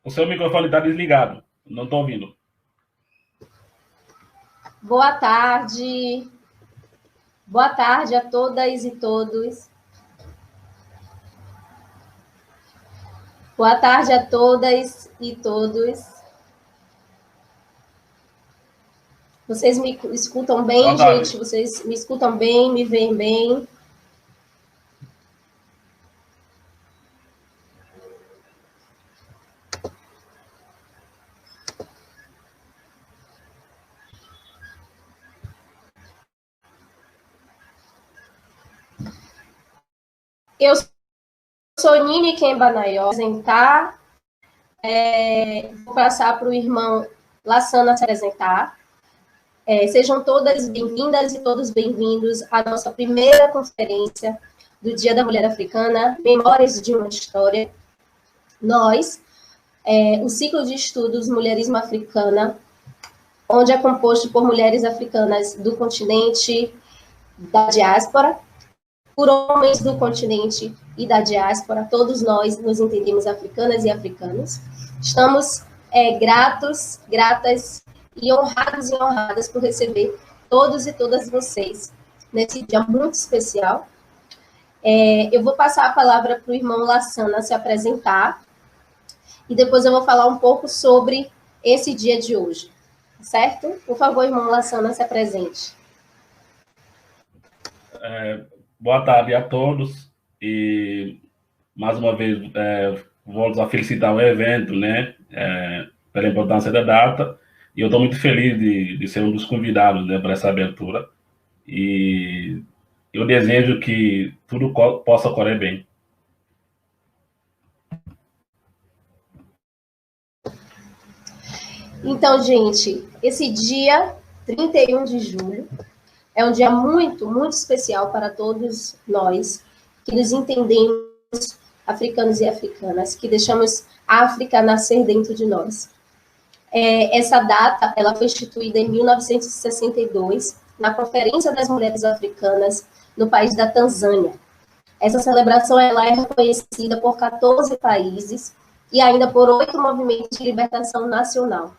O seu microfone está desligado. Não estou ouvindo. Boa tarde. Boa tarde a todas e todos. Boa tarde a todas e todos. Vocês me escutam bem, gente? Vocês me escutam bem, me veem bem? Eu sou Nini Kembanayo, apresentar. Vou passar para o irmão Lassana se apresentar. Sejam todas bem-vindas e todos bem-vindos à nossa primeira conferência do Dia da Mulher Africana, Memórias de uma História. Nós, o ciclo de estudos Mulherismo Africana, onde é composto por mulheres africanas do continente da diáspora, por homens do continente e da diáspora, todos nós nos entendemos africanas e africanos. Estamos gratos, gratas e honradas por receber todos e todas vocês nesse dia muito especial. Eu vou passar a palavra para o irmão Lassana se apresentar e depois eu vou falar um pouco sobre esse dia de hoje, certo? Por favor, irmão Lassana, se apresente. Boa tarde a todos e mais uma vez volto a felicitar o evento, né, pela importância da data, e eu estou muito feliz de ser um dos convidados, né, para essa abertura, e eu desejo que tudo possa ocorrer bem. Então, gente, esse dia 31 de julho é um dia muito, muito especial para todos nós que nos entendemos africanos e africanas, que deixamos a África nascer dentro de nós. Essa data ela foi instituída em 1962, na Conferência das Mulheres Africanas, no país da Tanzânia. Essa celebração ela é reconhecida por 14 países e ainda por 8 movimentos de libertação nacional.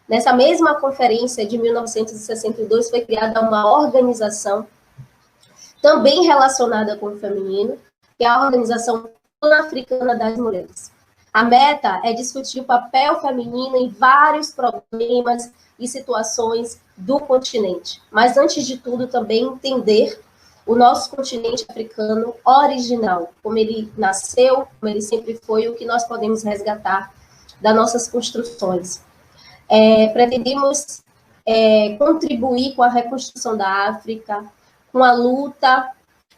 Nessa mesma conferência de 1962 foi criada uma organização também relacionada com o feminino, que é a Organização Pan-Africana das Mulheres. A meta é discutir o papel feminino em vários problemas e situações do continente, mas antes de tudo também entender o nosso continente africano original, como ele nasceu, como ele sempre foi, o que nós podemos resgatar das nossas construções. Pretendemos contribuir com a reconstrução da África, com a luta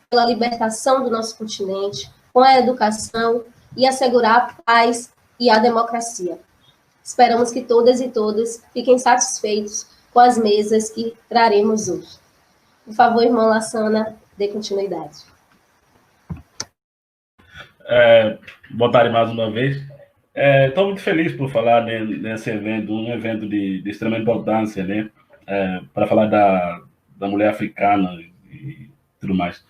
pela libertação do nosso continente, com a educação e assegurar a paz e a democracia. Esperamos que todas e todos fiquem satisfeitos com as mesas que traremos hoje. Por favor, irmão Lassana, dê continuidade. Boa tarde mais uma vez. Estou muito feliz por falar nesse evento, um evento de extrema importância, né? Para falar da mulher africana e tudo mais.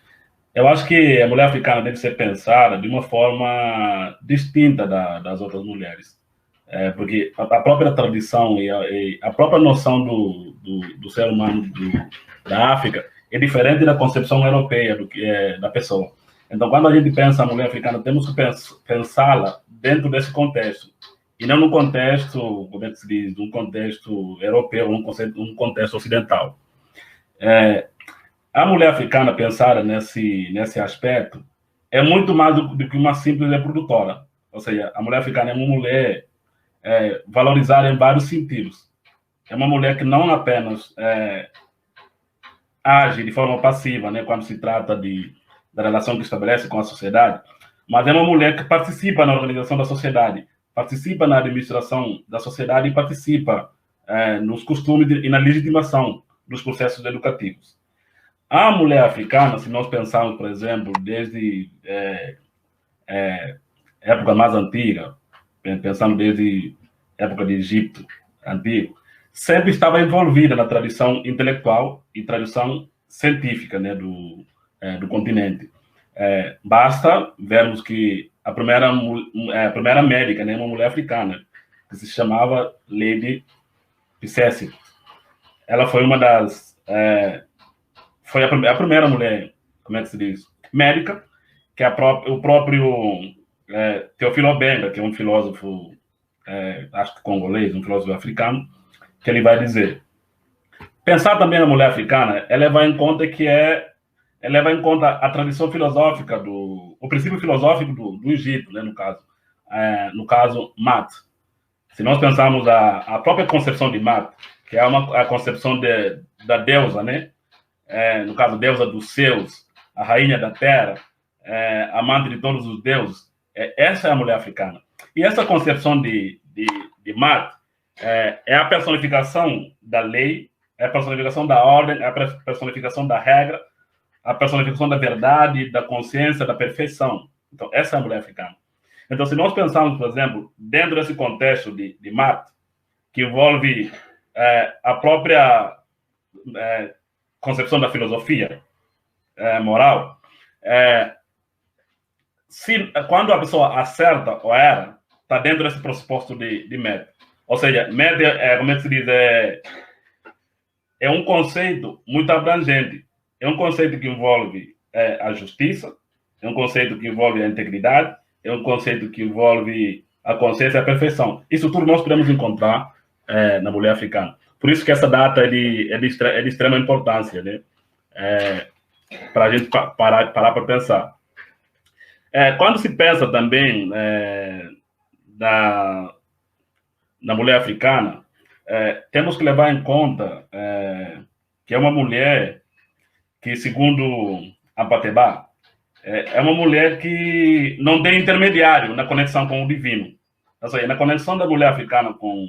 Eu acho que a mulher africana deve ser pensada de uma forma distinta das outras mulheres, porque a própria tradição e a própria noção do ser humano da África é diferente da concepção europeia da pessoa. Então, quando a gente pensa a mulher africana, temos que pensá-la dentro desse contexto, e não no contexto, como é que se diz, um contexto europeu, um contexto ocidental. A mulher africana, pensada nesse aspecto, é muito mais do que uma simples reprodutora. Ou seja, a mulher africana é uma mulher valorizada em vários sentidos. É uma mulher que não apenas age de forma passiva, né, quando se trata da relação que estabelece com a sociedade, mas é uma mulher que participa na organização da sociedade, participa na administração da sociedade e participa nos costumes e na legitimação dos processos educativos. A mulher africana, se nós pensarmos, por exemplo, desde época mais antiga, pensando desde época de Egito antigo, sempre estava envolvida na tradição intelectual e tradição científica, né, do continente. Basta vermos que a primeira médica, né, uma mulher africana, que se chamava Lady Picessi. Ela foi uma das... foi a primeira mulher, como é que se diz? Médica, que o próprio Teófilo Obenga, que é um filósofo, acho que congolês, um filósofo africano, que ele vai dizer. Pensar também na mulher africana, ela leva em conta a tradição filosófica o princípio filosófico do Egito, né, no caso, Mat. Se nós pensarmos a própria concepção de Mat, que é a concepção da deusa, né, no caso, deusa dos céus, a rainha da terra, amante de todos os deuses, essa é a mulher africana. E essa concepção de Mat é a personificação da lei, é a personificação da ordem, é a personificação da regra, a personificação da verdade, da consciência, da perfeição. Então, essa é a mulher africana. Então, se nós pensarmos, por exemplo, dentro desse contexto de Mat, que envolve a própria concepção da filosofia moral, quando a pessoa acerta ou erra, está dentro desse pressuposto de média. Ou seja, média, como é que se diz, é um conceito muito abrangente. É um conceito que envolve a justiça, é um conceito que envolve a integridade, é um conceito que envolve a consciência e a perfeição. Isso tudo nós podemos encontrar na mulher africana. Por isso que essa data é de extrema importância, né? Para a gente parar para pensar. Quando se pensa também na mulher africana, temos que levar em conta que é uma mulher que, segundo Ampateba, é uma mulher que não tem intermediário na conexão com o divino. Ou seja, na conexão da mulher africana com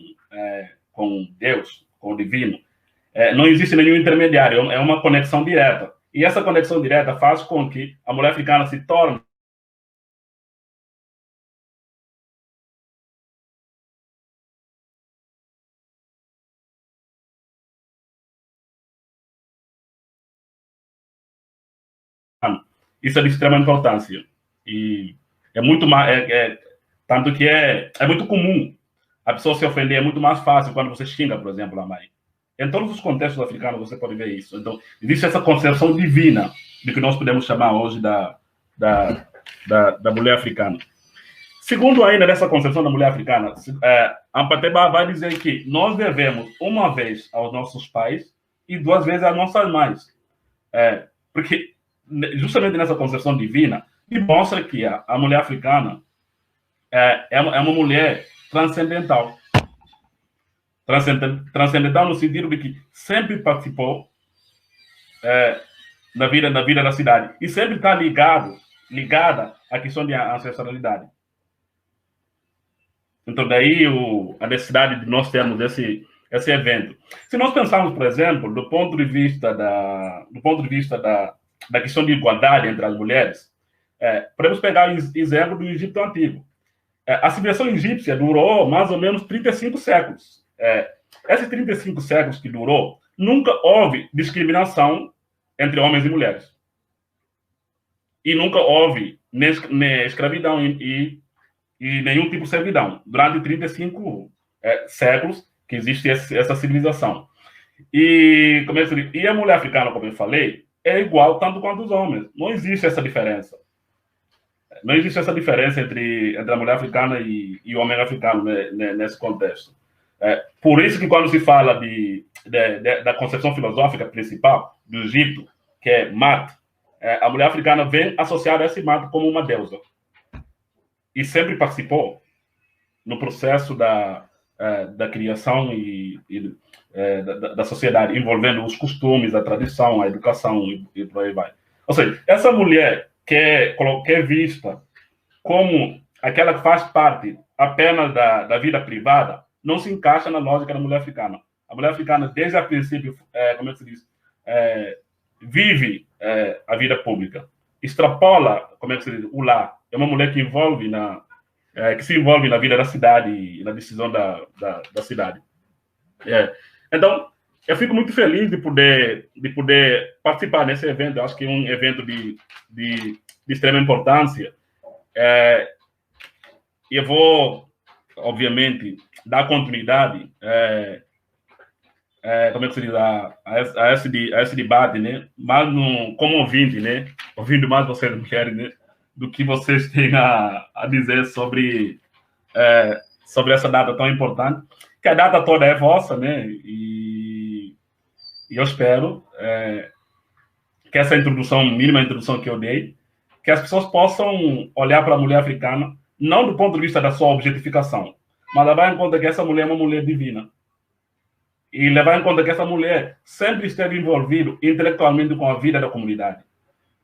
Deus, com o divino, não existe nenhum intermediário, é uma conexão direta. E essa conexão direta faz com que a mulher africana se torne isso é de extrema importância. E é muito mais. Tanto que é muito comum a pessoa se ofender, é muito mais fácil quando você xinga, por exemplo, a mãe. Em todos os contextos africanos você pode ver isso. Então, existe essa concepção divina de que nós podemos chamar hoje da mulher africana. Segundo ainda dessa concepção da mulher africana, Ampateba vai dizer que nós devemos uma vez aos nossos pais e 2 vezes às nossas mães. Porque justamente nessa concepção divina, demonstra que a mulher africana é uma mulher transcendental. Transcendental no sentido de que sempre participou na vida da cidade e sempre está ligada à questão de ancestralidade. Então, daí a necessidade de nós termos esse evento. Se nós pensarmos, por exemplo, do ponto de vista da questão de igualdade entre as mulheres, podemos pegar o exemplo do Egito Antigo. A civilização egípcia durou mais ou menos 35 séculos. Esses 35 séculos que durou, nunca houve discriminação entre homens e mulheres. E nunca houve nem escravidão e nenhum tipo de servidão. Durante 35 séculos que existe essa civilização. E a mulher africana, como eu falei, é igual tanto quanto os homens. Não existe essa diferença. Não existe essa diferença entre a mulher africana e o homem africano nesse contexto. Por isso que quando se fala da concepção filosófica principal do Egito, que é Mat, a mulher africana vem associada a esse Mat como uma deusa. E sempre participou no processo da criação da sociedade, envolvendo os costumes, a tradição, a educação e por aí vai. Ou seja, essa mulher que é vista como aquela que faz parte apenas da vida privada, não se encaixa na lógica da mulher africana. A mulher africana, desde o princípio, como é que se diz, vive a vida pública, extrapola, como é que se diz, o lar. É uma mulher que se envolve na vida da cidade e na decisão da cidade. Então, eu fico muito feliz de poder participar desse evento. Eu acho que é um evento de extrema importância. E eu vou obviamente, dar continuidade, como é que se diz, a esse debate, né? Mas como ouvinte, né? Ouvindo mais vocês, mulheres, né? Do que vocês têm a dizer sobre essa data tão importante, que a data toda é vossa, né? E eu espero que essa mínima introdução que eu dei, que as pessoas possam olhar para a mulher africana, não do ponto de vista da sua objetificação, mas levar em conta que essa mulher é uma mulher divina. E levar em conta que essa mulher sempre esteve envolvida intelectualmente com a vida da comunidade.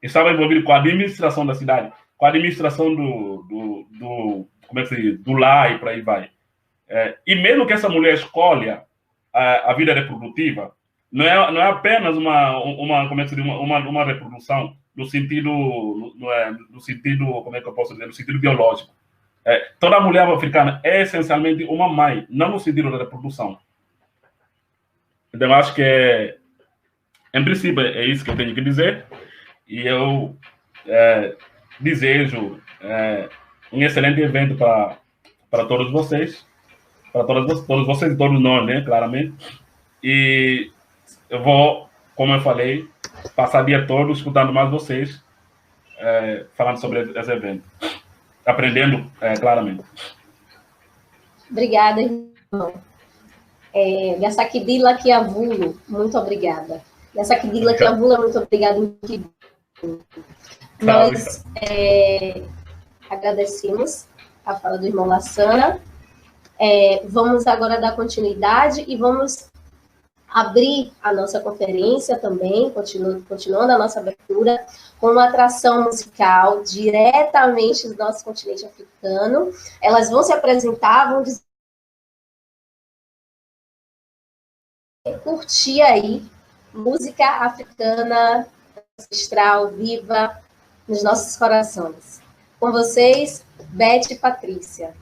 Estava envolvida com a administração da cidade, com a administração como é que se diz, do lar e por aí vai. E mesmo que essa mulher escolha a vida reprodutiva, não é apenas como é que se diz, uma reprodução no sentido, no sentido, como é que eu posso dizer, no sentido biológico. Toda mulher africana é essencialmente uma mãe, não no sentido da reprodução. Então, eu acho que, em princípio, é isso que eu tenho que dizer. E eu desejo um excelente evento para todos vocês, para todos vocês e todos nós, né, claramente. E eu vou, como eu falei, passar o dia todo escutando mais vocês, falando sobre esse evento, aprendendo claramente. Obrigada, irmão. Gassakidila Kiavulo, muito obrigada. Gassakidila Kiavulo, muito obrigada. Nós agradecemos a fala do irmão Lassana. Vamos agora dar continuidade e vamos abrir a nossa conferência também, continuando a nossa abertura, com uma atração musical diretamente do nosso continente africano. Elas vão se apresentar, vão curtir aí música africana, ancestral, viva nos nossos corações. Com vocês, Beth e Patrícia.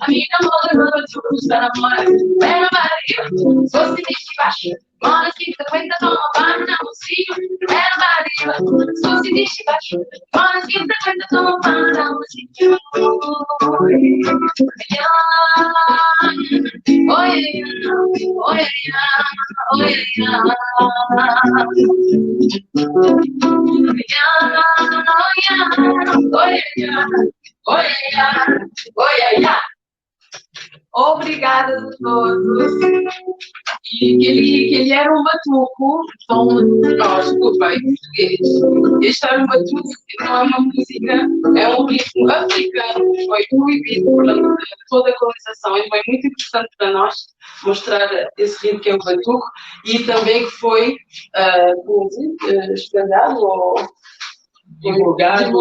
Amiga, mora, tu custa na mora. Pera, Maria, sou sinistro baixo. Mora, fica, feita, toma, para, não, sim. Pera, Maria, sou sinistro baixo. Mora, fica, feita, toma, para, não, sim. Obrigada a todos. E que ele era um batuco, desculpa, em português. Este era um batuco, que não é uma música, é um ritmo africano, que foi proibido por toda a colonização. E foi muito importante para nós mostrar esse ritmo que é o batuco e também que foi espalhado ou divulgado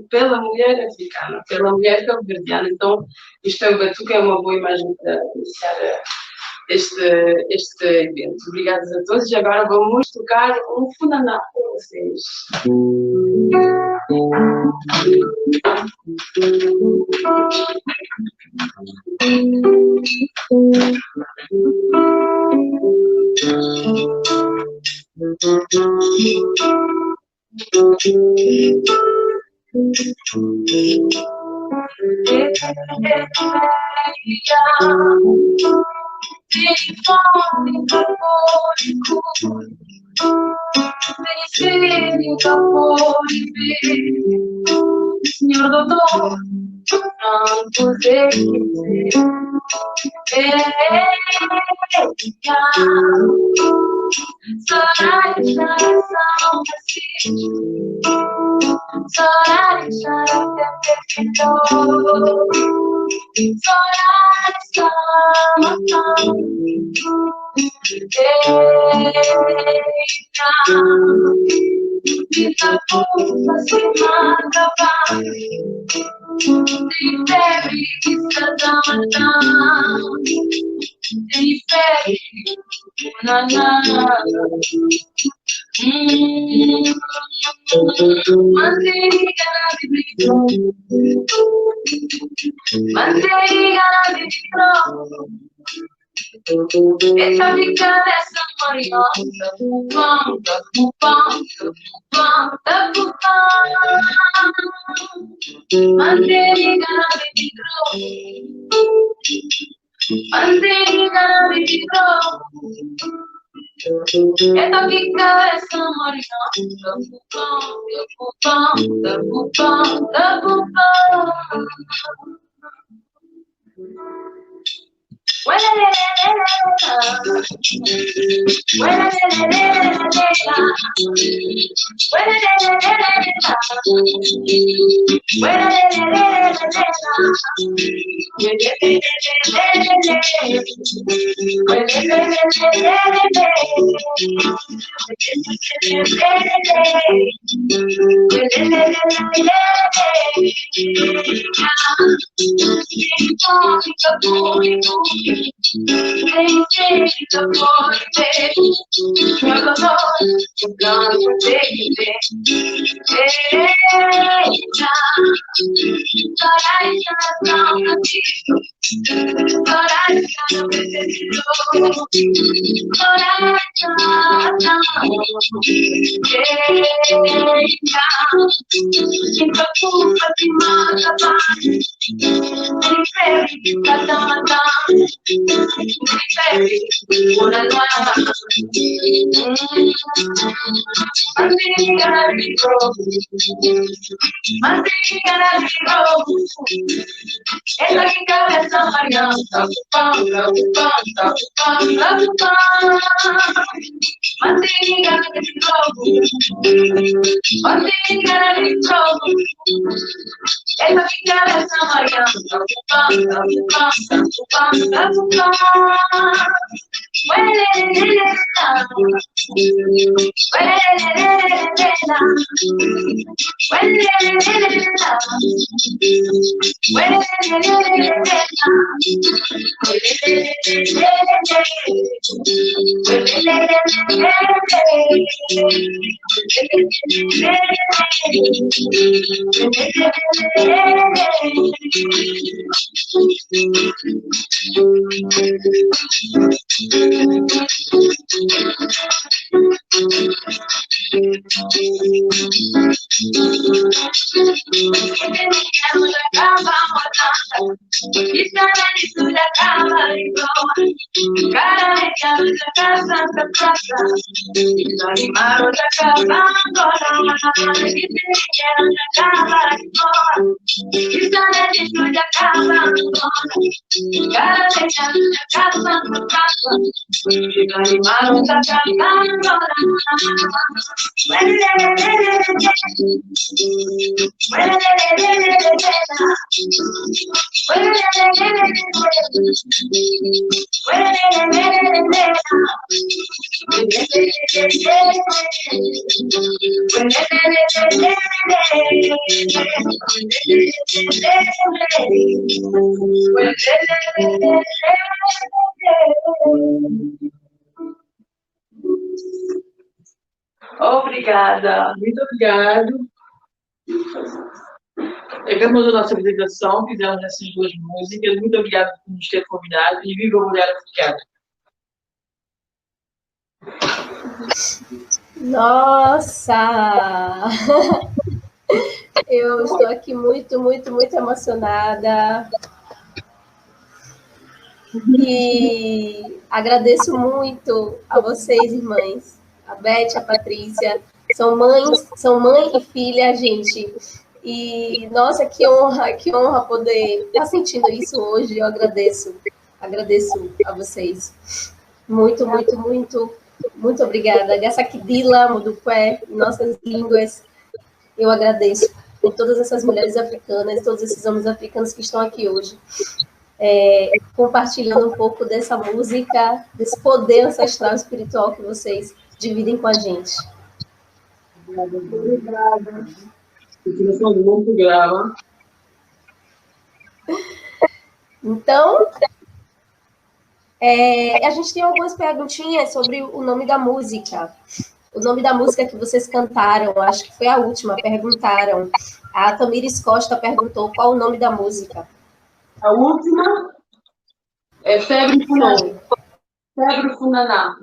pela mulher africana, pela mulher cabo-verdiana. Então, isto é o batuque, é uma boa imagem para iniciar este evento. Obrigados a todos e agora vamos tocar um funaná para vocês. Senhor doutor, não poder dizer essa fica dessa marioneta, manteiga na vitro, essa fica dessa marioneta, Obrigada, muito obrigado. Acabamos a nossa apresentação, fizemos essas duas músicas. Muito obrigado por nos ter convidado e viva a mulher africana. Nossa! Eu estou aqui muito, muito, muito emocionada. E agradeço muito a vocês, irmãs, a Beth, a Patrícia. São mãe e filha, gente. E, nossa, que honra poder estar sentindo isso hoje. Eu agradeço a vocês. Muito, muito, muito, muito obrigada. Gasakidila, Mudukwé, nossas línguas, eu agradeço por todas essas mulheres africanas, todos esses homens africanos que estão aqui hoje, compartilhando um pouco dessa música, desse poder ancestral espiritual que vocês dividem com a gente. Obrigada. Continuação do bom programa. Então, a gente tem algumas perguntinhas sobre o nome da música. O nome da música que vocês cantaram, acho que foi a última, perguntaram. A Tamires Costa perguntou qual o nome da música. A última é Febre Funaná. Febre Funaná,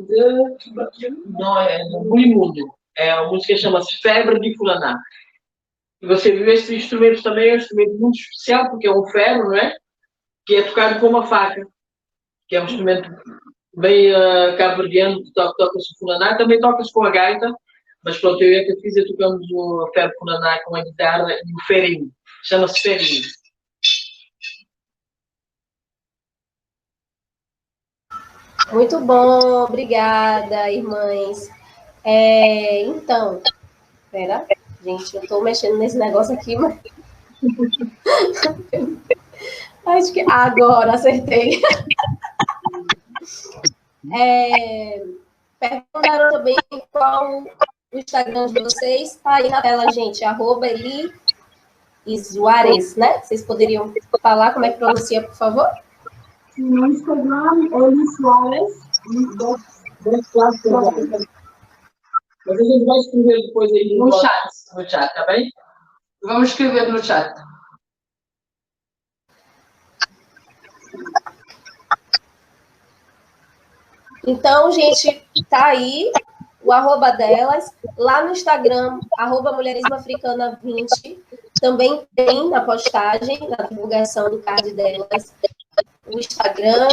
não é do Bulimundo. A música chama-se Febre de Funaná. E você viu esse instrumento também, é um instrumento muito especial, porque é um ferro, não é? Que é tocado com uma faca, que é um instrumento bem cabo-verdiano, que toca-se o funaná, também toca-se com a gaita, mas pronto, eu e a Cafisa tocamos o ferro funaná com a guitarra e o ferinho, chama-se ferinho. Muito bom, obrigada, irmãs. Então, espera, gente, eu estou mexendo nesse negócio aqui, mas... Acho que agora acertei. Perguntaram também qual o Instagram de vocês. Está aí na tela, gente, @Eli Soares, né? Vocês poderiam falar como é que pronuncia, por favor? No Instagram, Eli Soares. Mas a gente vai escrever depois aí no chat, tá bem? Vamos escrever no chat. Então, gente, tá aí o @ delas. Lá no Instagram, @mulherismoafricana20. Também tem na postagem, na divulgação do card delas, o Instagram.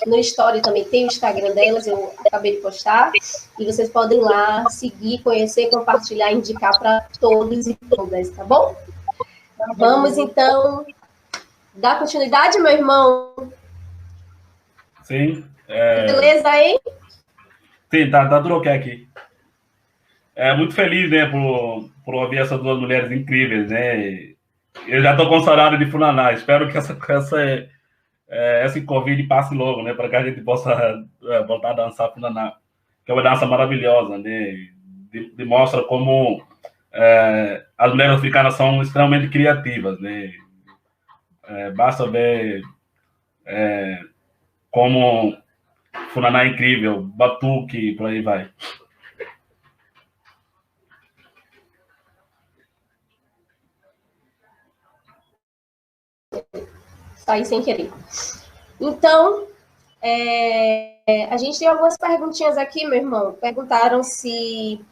No Story também tem o Instagram delas, eu acabei de postar. E vocês podem lá seguir, conhecer, compartilhar, indicar para todos e todas, tá bom? Vamos, então, dar continuidade, meu irmão? Sim. Beleza, hein? Sim, tá tudo ok aqui. Muito feliz, né, por ouvir essas duas mulheres incríveis, né? Eu já estou com saudade de Funaná. Espero que esse Covid passe logo, né, para que a gente possa voltar a dançar Funaná, que é uma dança maravilhosa, né? Demonstra como as mulheres africanas são extremamente criativas, né? Basta ver como Funaná é incrível, batuque, por aí vai. saí sem querer. Então, a gente tem algumas perguntinhas aqui, meu irmão. Perguntaram se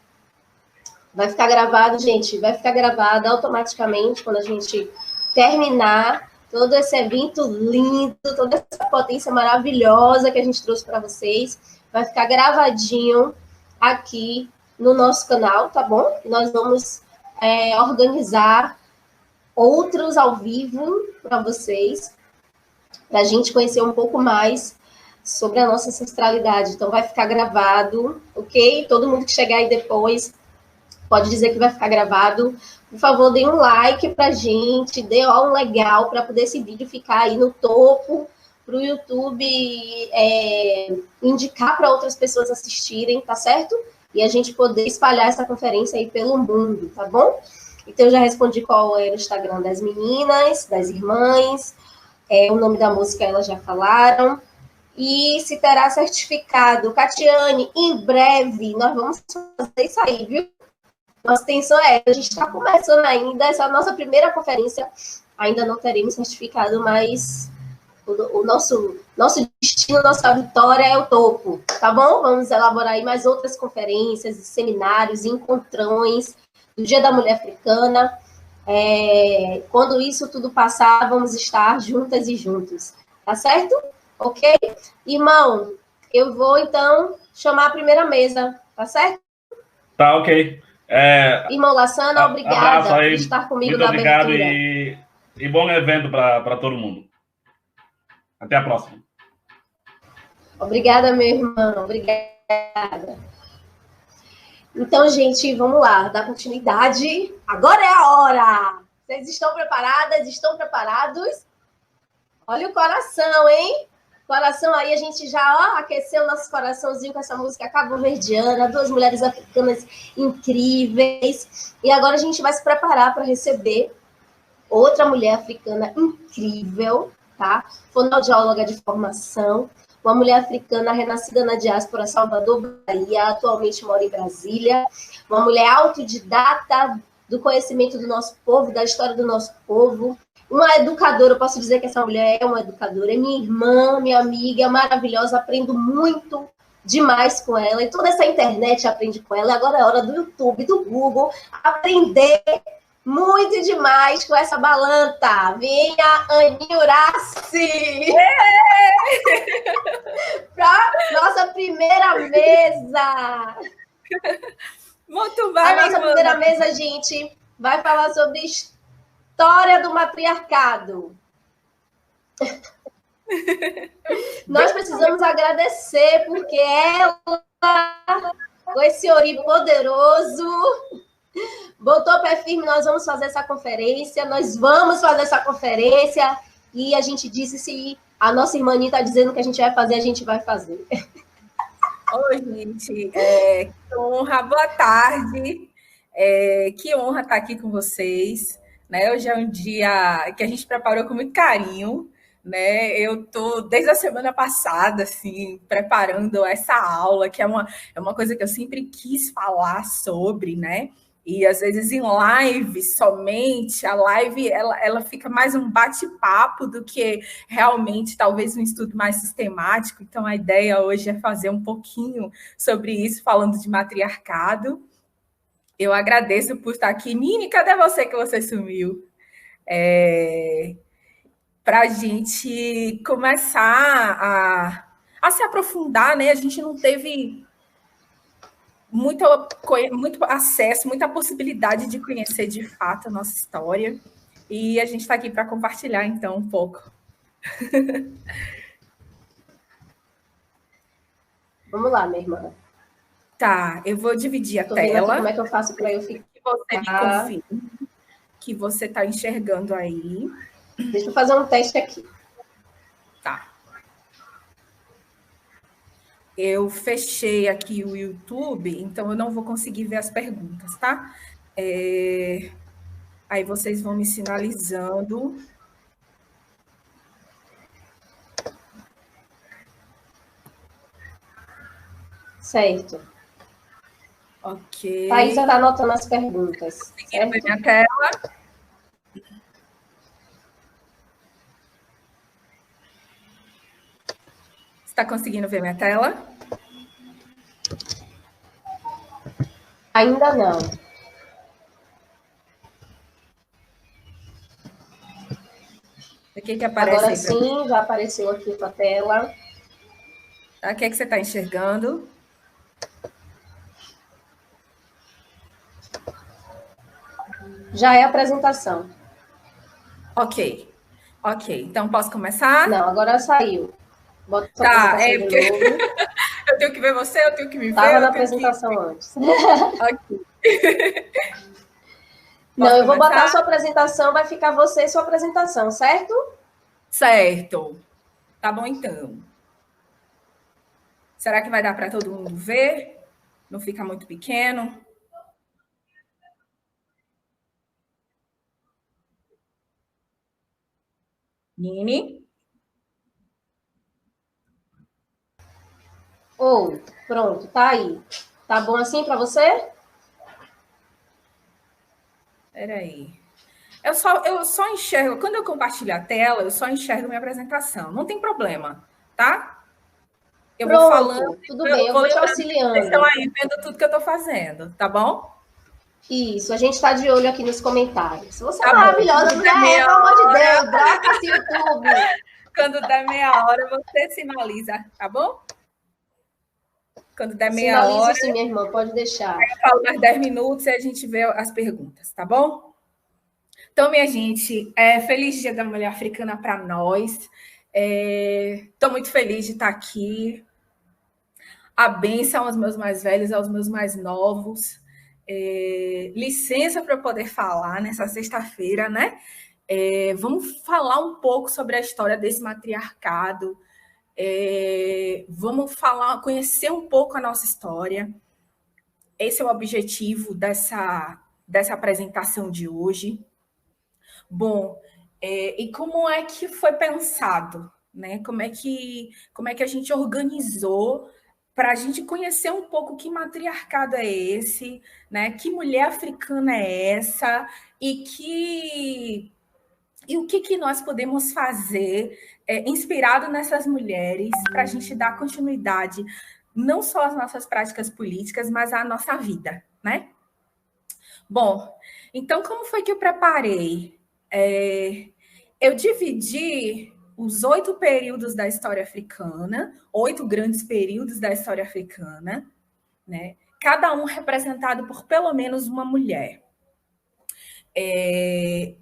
vai ficar gravado. Gente, vai ficar gravado automaticamente quando a gente terminar todo esse evento lindo, toda essa potência maravilhosa que a gente trouxe para vocês. Vai ficar gravadinho aqui no nosso canal, tá bom? Nós vamos organizar outros ao vivo para vocês, para a gente conhecer um pouco mais sobre a nossa ancestralidade. Então, vai ficar gravado, ok? Todo mundo que chegar aí depois pode dizer que vai ficar gravado. Por favor, dê um like pra gente, dê um legal para poder esse vídeo ficar aí no topo, para o YouTube indicar para outras pessoas assistirem, tá certo? E a gente poder espalhar essa conferência aí pelo mundo, tá bom? Então, eu já respondi qual era o Instagram das meninas, das irmãs, o nome da música elas já falaram. E se terá certificado. Catiane, em breve, nós vamos fazer isso aí, viu? Nossa intenção a gente está começando ainda, essa é a nossa primeira conferência, ainda não teremos certificado, mas o nosso destino, nossa vitória é o topo, tá bom? Vamos elaborar aí mais outras conferências, seminários, encontrões do Dia da Mulher Africana. Quando isso tudo passar, vamos estar juntas e juntos, tá certo? Ok? Irmão, eu vou, então, chamar a primeira mesa, tá certo? Tá, ok. Irmão Lassana, obrigada por estar comigo muito na obrigado abertura. E bom evento para todo mundo. Até a próxima. Obrigada, meu irmão. Obrigada. Então, gente, vamos lá, dar continuidade. Agora é a hora! Vocês estão preparadas? Estão preparados? Olha o coração, hein? Coração aí, a gente já aqueceu nosso coraçãozinho com essa música cabo-verdiana, duas mulheres africanas incríveis. E agora a gente vai se preparar para receber outra mulher africana incrível, tá? Fonoaudióloga de formação, uma mulher africana renascida na diáspora Salvador, Bahia, atualmente mora em Brasília, uma mulher autodidata do conhecimento do nosso povo, da história do nosso povo, uma educadora, eu posso dizer que essa mulher é uma educadora, é minha irmã, minha amiga, maravilhosa, aprendo muito demais com ela, e toda essa internet aprende com ela, agora é hora do YouTube, do Google, aprender muito demais com essa balanta. Venha, Aninha Urassi! Para nossa primeira mesa! Muito bem, a nossa primeira mesa, gente, vai falar sobre história do matriarcado. Nós precisamos agradecer, porque ela, com esse ori poderoso, botou o pé firme, nós vamos fazer essa conferência, e a gente disse, se a nossa irmã está dizendo que a gente vai fazer. Oi, gente, que honra, boa tarde, que honra estar aqui com vocês, né? Hoje é um dia que a gente preparou com muito carinho, né? Eu estou desde a semana passada, assim, preparando essa aula, que é uma coisa que eu sempre quis falar sobre, né? E às vezes em live somente, a live ela fica mais um bate-papo do que realmente talvez um estudo mais sistemático. Então a ideia hoje é fazer um pouquinho sobre isso, falando de matriarcado. Eu agradeço por estar aqui. Nini, cadê você que você sumiu? Para a gente começar a se aprofundar, né? A gente não teve muito acesso, muita possibilidade de conhecer de fato a nossa história. E a gente está aqui para compartilhar, então, um pouco. Vamos lá, minha irmã. Tá, eu vou dividir a tela. Como é que eu faço para eu ficar? Que você me confirme que você está enxergando aí. Deixa eu fazer um teste aqui. Tá. Eu fechei aqui o YouTube, então eu não vou conseguir ver as perguntas, tá? Aí vocês vão me sinalizando. Certo. Ok. Thaís já está anotando as perguntas. Certo? Minha tela. Está conseguindo ver minha tela? Ainda não. O que aparece Agora aí pra mim? sim, já apareceu aqui a tela. Tá? O que você está enxergando? Já é a apresentação. Ok. Então, posso começar? Não, agora saiu. Bota a Tá, apresentação de novo. Eu tenho que ver você, eu tenho que me ver. Estava na apresentação antes. Ok. Não, eu vou começar? botar a sua apresentação, vai ficar você e sua apresentação, certo? Certo. Tá bom, então. Será que vai dar para todo mundo ver? Não fica muito pequeno? Nini? Pronto, tá aí. Tá bom assim para você? Peraí. Eu só enxergo, quando eu compartilho a tela, eu só enxergo minha apresentação. Não tem problema, tá? Eu Pronto, vou falando, tudo bem, eu vou te auxiliando. Vocês estão aí vendo tudo que eu estou fazendo, tá bom? Isso, a gente está de olho aqui nos comentários. Você Tá é maravilhosa, mulher, pelo amor de Deus, droga esse YouTube. Quando der meia hora, você sinaliza, tá bom? Quando der meia Sinalizo hora... sim, minha irmã, pode deixar. Eu falo mais 10 minutos e a gente vê as perguntas, tá bom? Então, minha gente, feliz Dia da Mulher Africana para nós. Estou muito feliz de estar aqui. A bênção aos meus mais velhos, aos meus mais novos. Licença para eu poder falar nessa sexta-feira, né? Vamos falar um pouco sobre a história desse matriarcado. Vamos conhecer um pouco a nossa história. Esse é o objetivo dessa apresentação de hoje. Bom, e como é que foi pensado, né? Como é que a gente organizou para a gente conhecer um pouco que matriarcado é esse, né? Que mulher africana é essa e o que nós podemos fazer inspirado nessas mulheres para a gente dar continuidade não só às nossas práticas políticas, mas à nossa vida, né? Bom, então como foi que eu preparei? Eu dividi os 8 períodos da história africana, 8 grandes períodos da história africana, né? Cada um representado por pelo menos uma mulher.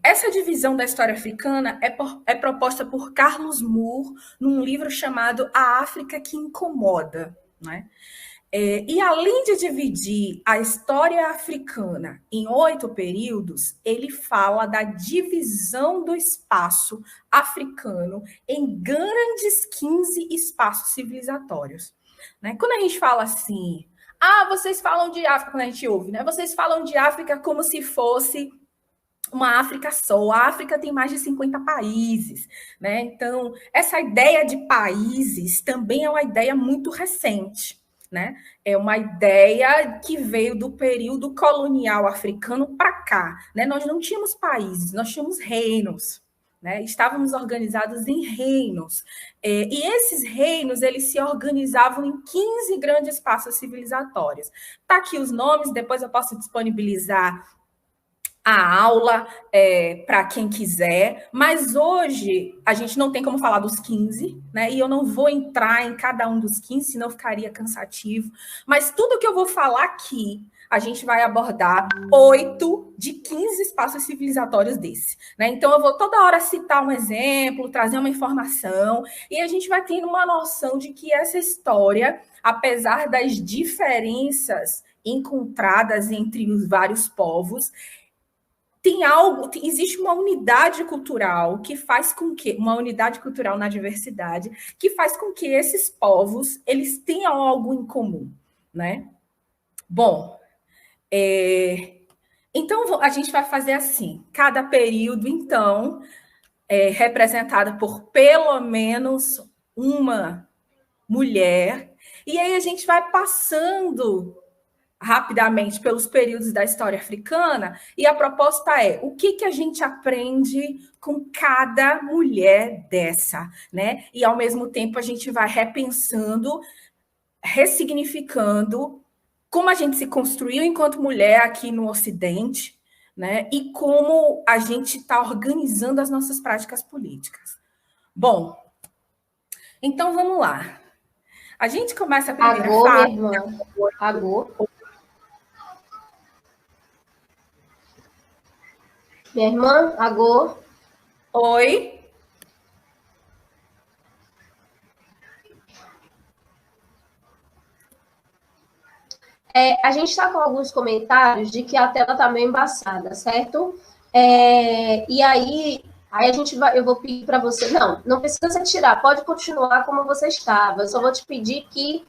Essa divisão da história africana é proposta por Carlos Moore num livro chamado A África que Incomoda, né? E além de dividir a história africana em 8 períodos, ele fala da divisão do espaço africano em grandes 15 espaços civilizatórios, né? Quando a gente fala assim, vocês falam de África, quando a gente ouve, né? Vocês falam de África como se fosse uma África só. A África tem mais de 50 países, né? Então, essa ideia de países também é uma ideia muito recente, né? É uma ideia que veio do período colonial africano para cá, né? Nós não tínhamos países, nós tínhamos reinos, né? Estávamos organizados em reinos. E esses reinos, eles se organizavam em 15 grandes espaços civilizatórios. Tá aqui os nomes, depois eu posso disponibilizar a aula para quem quiser, mas hoje a gente não tem como falar dos 15, né? E eu não vou entrar em cada um dos 15, senão ficaria cansativo. Mas tudo que eu vou falar aqui, a gente vai abordar 8 de 15 espaços civilizatórios desse, né? Então eu vou toda hora citar um exemplo, trazer uma informação, e a gente vai tendo uma noção de que essa história, apesar das diferenças encontradas entre os vários povos, existe uma unidade cultural que faz com que, uma unidade cultural na diversidade, que faz com que esses povos, eles tenham algo em comum, né? Bom, então a gente vai fazer assim, cada período, então, é representado por pelo menos uma mulher, e aí a gente vai passando rapidamente pelos períodos da história africana, e a proposta é o que a gente aprende com cada mulher dessa, né? E, ao mesmo tempo, a gente vai repensando, ressignificando como a gente se construiu enquanto mulher aqui no Ocidente, né? E como a gente está organizando as nossas práticas políticas. Bom, então vamos lá. A gente começa a primeira fase. Minha irmã. Agô. Minha irmã, agô. Oi. A gente está com alguns comentários de que a tela está meio embaçada, certo? E aí a gente vai, eu vou pedir para você, não precisa tirar, pode continuar como você estava. Eu só vou te pedir que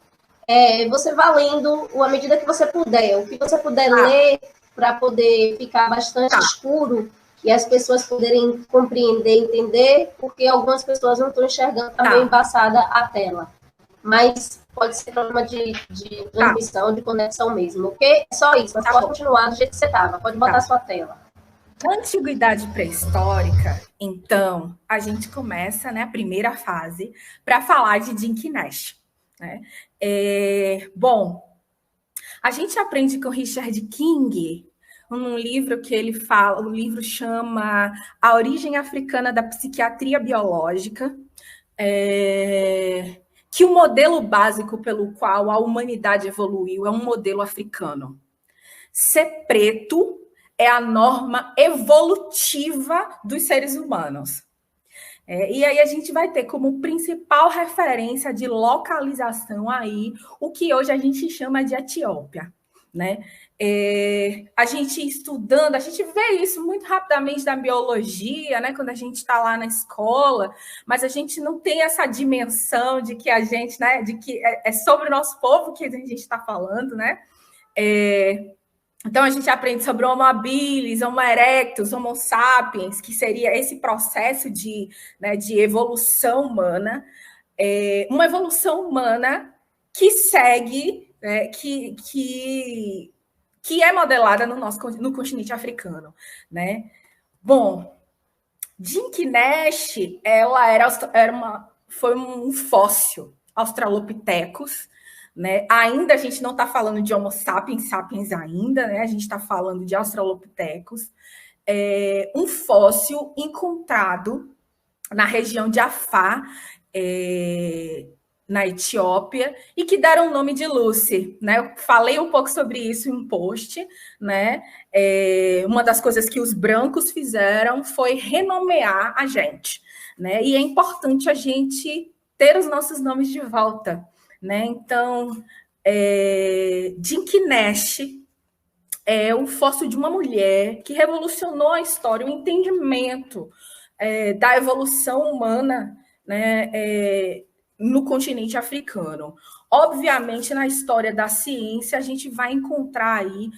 você vá lendo à medida que você puder, o que você puder ler para poder ficar bastante escuro e as pessoas poderem compreender, entender, porque algumas pessoas não estão enxergando, está meio embaçada a tela. Mas pode ser problema de transmissão, de conexão mesmo, ok? É só isso, mas pode continuar do jeito que você estava, pode botar sua tela. Na antiguidade pré-histórica, então, a gente começa, né, a primeira fase para falar de Dinky Nash. Né? Bom, a gente aprende com Richard King, num livro que ele fala, o livro chama A Origem Africana da Psiquiatria Biológica, que o modelo básico pelo qual a humanidade evoluiu é um modelo africano. Ser preto é a norma evolutiva dos seres humanos. E aí a gente vai ter como principal referência de localização aí o que hoje a gente chama de Etiópia, né? A gente estudando, a gente vê isso muito rapidamente na biologia, né? Quando a gente está lá na escola, mas a gente não tem essa dimensão de que a gente, né? De que é sobre o nosso povo que a gente está falando, né? Então, a gente aprende sobre Homo habilis, Homo erectus, Homo sapiens, que seria esse processo de evolução humana, uma evolução humana que segue, que é modelada no continente africano. Né? Bom, Dinky Nash, ela foi um fóssil Australopithecus, né? Ainda a gente não está falando de Homo sapiens ainda, né? A gente está falando de Australopithecus, um fóssil encontrado na região de Afar, na Etiópia, e que deram o nome de Lucy. Né? Eu falei um pouco sobre isso em um post. Né? Uma das coisas que os brancos fizeram foi renomear a gente. Né? E é importante a gente ter os nossos nomes de volta. Né? Então, Dinky Nash é um fóssil de uma mulher que revolucionou a história, o entendimento da evolução humana, né, no continente africano. Obviamente, na história da ciência, a gente vai encontrar aí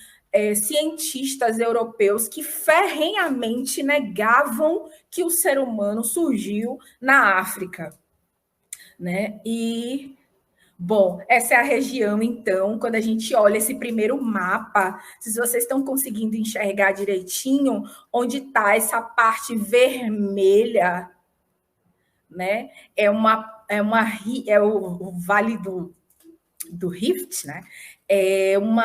cientistas europeus que ferrenhamente negavam que o ser humano surgiu na África. Né? E... Bom, essa é a região, então, quando a gente olha esse primeiro mapa, se vocês estão conseguindo enxergar direitinho, onde está essa parte vermelha, né? É o Vale do Rift, né? É um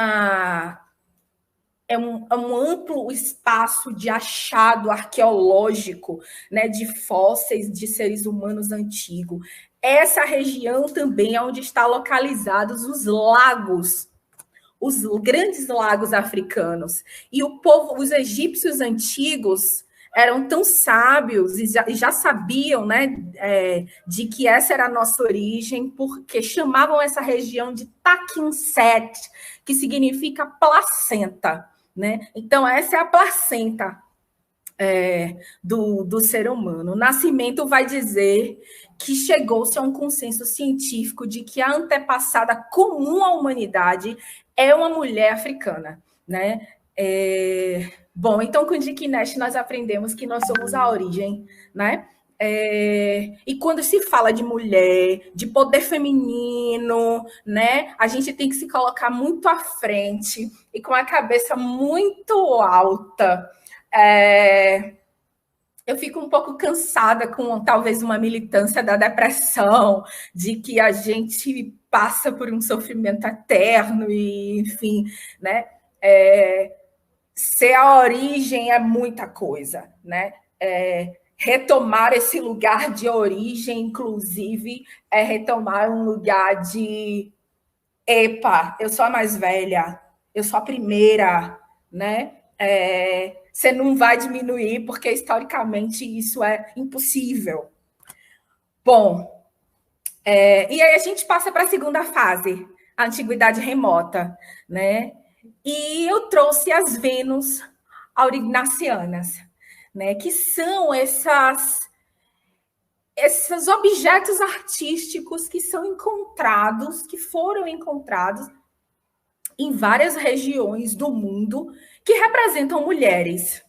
amplo espaço de achado arqueológico, né, de fósseis de seres humanos antigos. Essa região também é onde estão localizados os lagos, os grandes lagos africanos. E os egípcios antigos eram tão sábios e já sabiam, né, de que essa era a nossa origem, porque chamavam essa região de Taquinset, que significa placenta. Né? Então, essa é a placenta do ser humano. O Nascimento vai dizer que chegou-se a um consenso científico de que a antepassada comum à humanidade é uma mulher africana. Né? Bom, então, com Dinky Nash, nós aprendemos que nós somos a origem, né? E quando se fala de mulher, de poder feminino, né, a gente tem que se colocar muito à frente e com a cabeça muito alta. Eu fico um pouco cansada com talvez uma militância da depressão, de que a gente passa por um sofrimento eterno e, enfim, né? Ser a origem é muita coisa, né? Retomar esse lugar de origem, inclusive, é retomar um lugar de epa, eu sou a mais velha, eu sou a primeira, né? Você não vai diminuir, porque historicamente isso é impossível. Bom, e aí a gente passa para a segunda fase, a antiguidade remota, né? E eu trouxe as Vênus aurignacianas, né? Que são esses objetos artísticos que são encontrados, que foram encontrados em várias regiões do mundo que representam mulheres,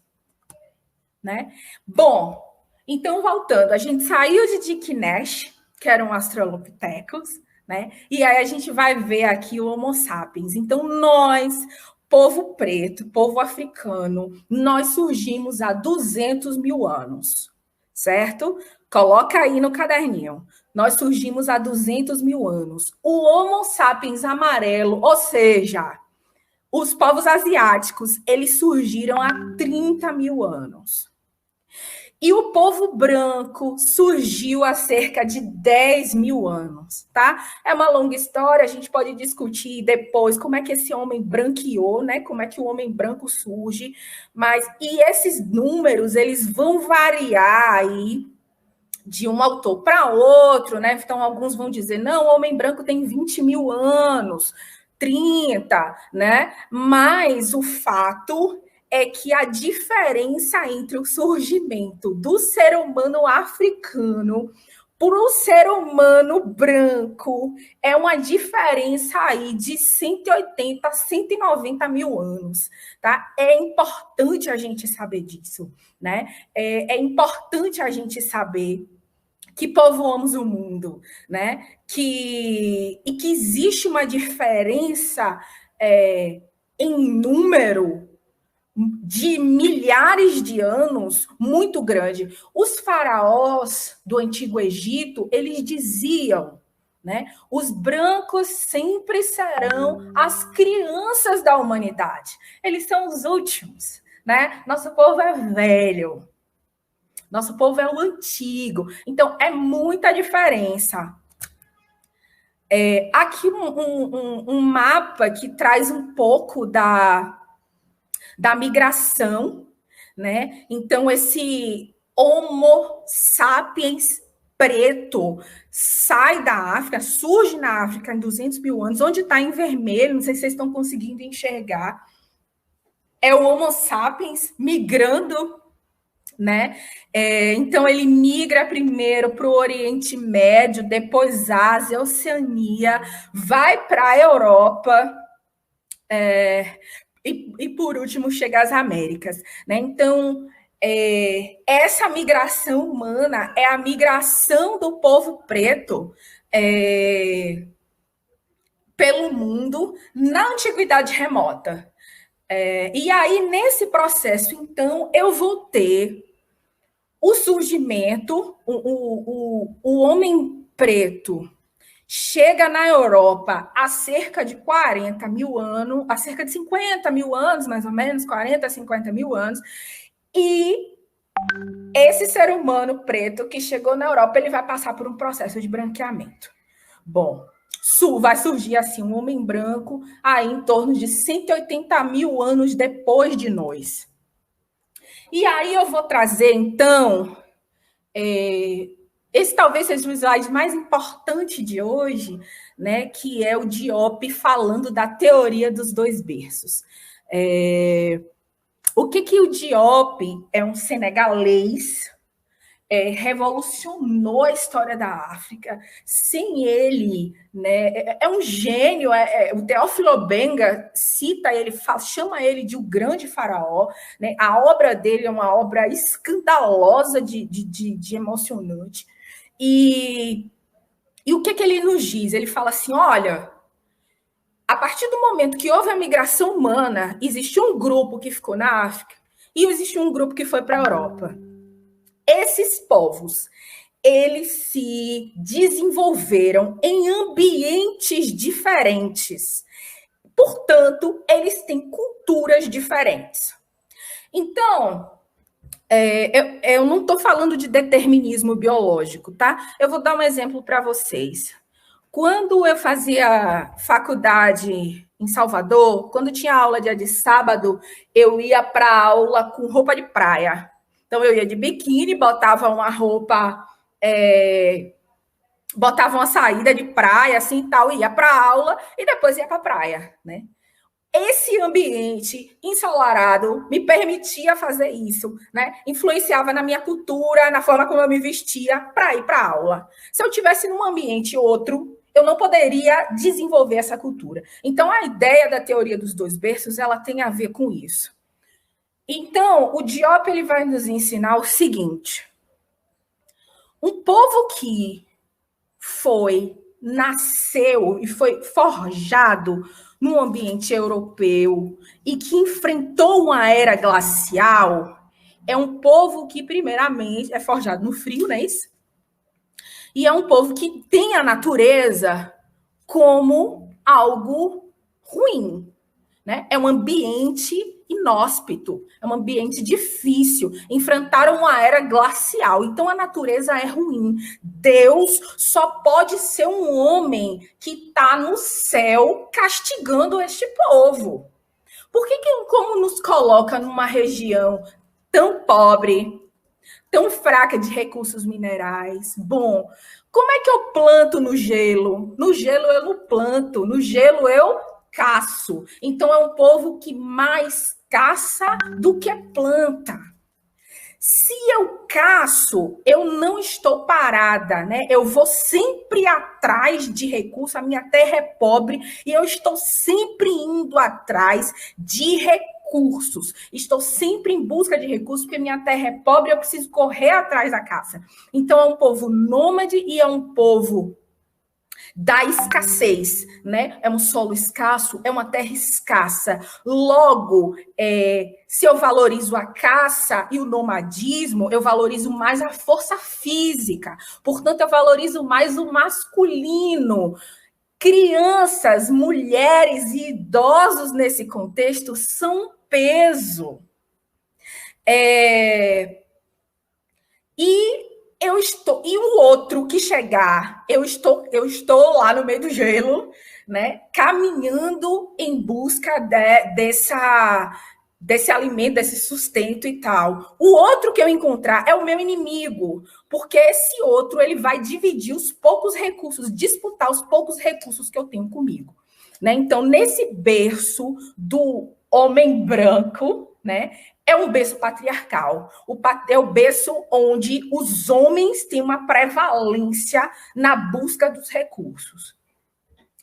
né? Bom, então voltando, a gente saiu de Dick Nash, que eram Australopithecus, né? E aí a gente vai ver aqui o Homo sapiens. Então nós, povo preto, povo africano, nós surgimos há 200 mil anos, certo? Coloca aí no caderninho. Nós surgimos há 200 mil anos. O Homo sapiens amarelo, ou seja, os povos asiáticos, eles surgiram há 30 mil anos. E o povo branco surgiu há cerca de 10 mil anos, tá? É uma longa história, a gente pode discutir depois como é que esse homem branqueou, né? Como é que o homem branco surge, e esses números, eles vão variar aí de um autor para outro, né? Então, alguns vão dizer, não, o homem branco tem 20 mil anos, 30, né? Mas o fato é que a diferença entre o surgimento do ser humano africano para o ser humano branco é uma diferença aí de 180 a 190 mil anos, tá? É importante a gente saber disso, né? É importante a gente saber que povoamos o mundo, né? E que existe uma diferença em número de milhares de anos muito grande. Os faraós do Antigo Egito, eles diziam, né? Os brancos sempre serão as crianças da humanidade. Eles são os últimos, né? Nosso povo é velho. Nosso povo é o antigo. Então, é muita diferença. Aqui um mapa que traz um pouco da migração, né? Então, esse Homo sapiens preto sai da África, surge na África em 200 mil anos, onde está em vermelho, não sei se vocês estão conseguindo enxergar, é o Homo sapiens migrando, né? Então, ele migra primeiro para o Oriente Médio, depois Ásia, Oceania, vai para a Europa, e por último, chega às Américas, né? Então, essa migração humana é a migração do povo preto pelo mundo na antiguidade remota. E aí, nesse processo, então, eu vou ter o surgimento, o homem preto chega na Europa há cerca de 40 mil anos, há cerca de 50 mil anos, mais ou menos, 40, 50 mil anos, e esse ser humano preto que chegou na Europa, ele vai passar por um processo de branqueamento. Bom, vai surgir assim um homem branco aí em torno de 180 mil anos depois de nós. E aí eu vou trazer, então, esse talvez seja o slide mais importante de hoje, né, que é o Diop falando da teoria dos dois berços. O que o Diop é um senegalês revolucionou a história da África. Sem ele, né, é um gênio. O Teófilo Obenga cita ele, chama ele de o grande faraó, né? A obra dele é uma obra escandalosa de emocionante. E o que ele nos diz? Ele fala assim, olha, a partir do momento que houve a migração humana, existiu um grupo que ficou na África e existiu um grupo que foi para a Europa. Esses povos, eles se desenvolveram em ambientes diferentes. Portanto, eles têm culturas diferentes. Então, eu não estou falando de determinismo biológico, tá? Eu vou dar um exemplo para vocês. Quando eu fazia faculdade em Salvador, quando tinha aula dia de sábado, eu ia para a aula com roupa de praia. Então, eu ia de biquíni, botava uma roupa, botava uma saída de praia, assim e tal, ia para a aula e depois ia para a praia, né? Esse ambiente ensolarado me permitia fazer isso, né? Influenciava na minha cultura, na forma como eu me vestia para ir para a aula. Se eu tivesse num ambiente outro, eu não poderia desenvolver essa cultura. Então, a ideia da teoria dos dois berços, ela tem a ver com isso. Então, o Diop ele vai nos ensinar o seguinte: um povo que nasceu e foi forjado num ambiente europeu e que enfrentou uma era glacial, é um povo que, primeiramente, é forjado no frio, não é isso? E é um povo que tem a natureza como algo ruim, né? É um ambiente inóspito, é um ambiente difícil. Enfrentaram uma era glacial, então a natureza é ruim. Deus só pode ser um homem que está no céu castigando este povo. Por que, como nos coloca numa região tão pobre, tão fraca de recursos minerais? Bom, como é que eu planto no gelo? No gelo eu não planto, no gelo eu caço. Então é um povo que mais caça do que planta. Se eu caço, eu não estou parada, né? Eu vou sempre atrás de recursos, a minha terra é pobre e eu estou sempre indo atrás de recursos. Estou sempre em busca de recursos porque minha terra é pobre e eu preciso correr atrás da caça. Então é um povo nômade e é um povo da escassez, né? É um solo escasso, é uma terra escassa. Logo, se eu valorizo a caça e o nomadismo, eu valorizo mais a força física. Portanto, eu valorizo mais o masculino. Crianças, mulheres e idosos nesse contexto são peso. E o outro que chegar, eu estou lá no meio do gelo, né, caminhando em busca desse alimento, desse sustento e tal. O outro que eu encontrar é o meu inimigo, porque esse outro ele vai dividir os poucos recursos, disputar os poucos recursos que eu tenho comigo, né? Então, nesse berço do homem branco, né, é um berço patriarcal. É o berço onde os homens têm uma prevalência na busca dos recursos.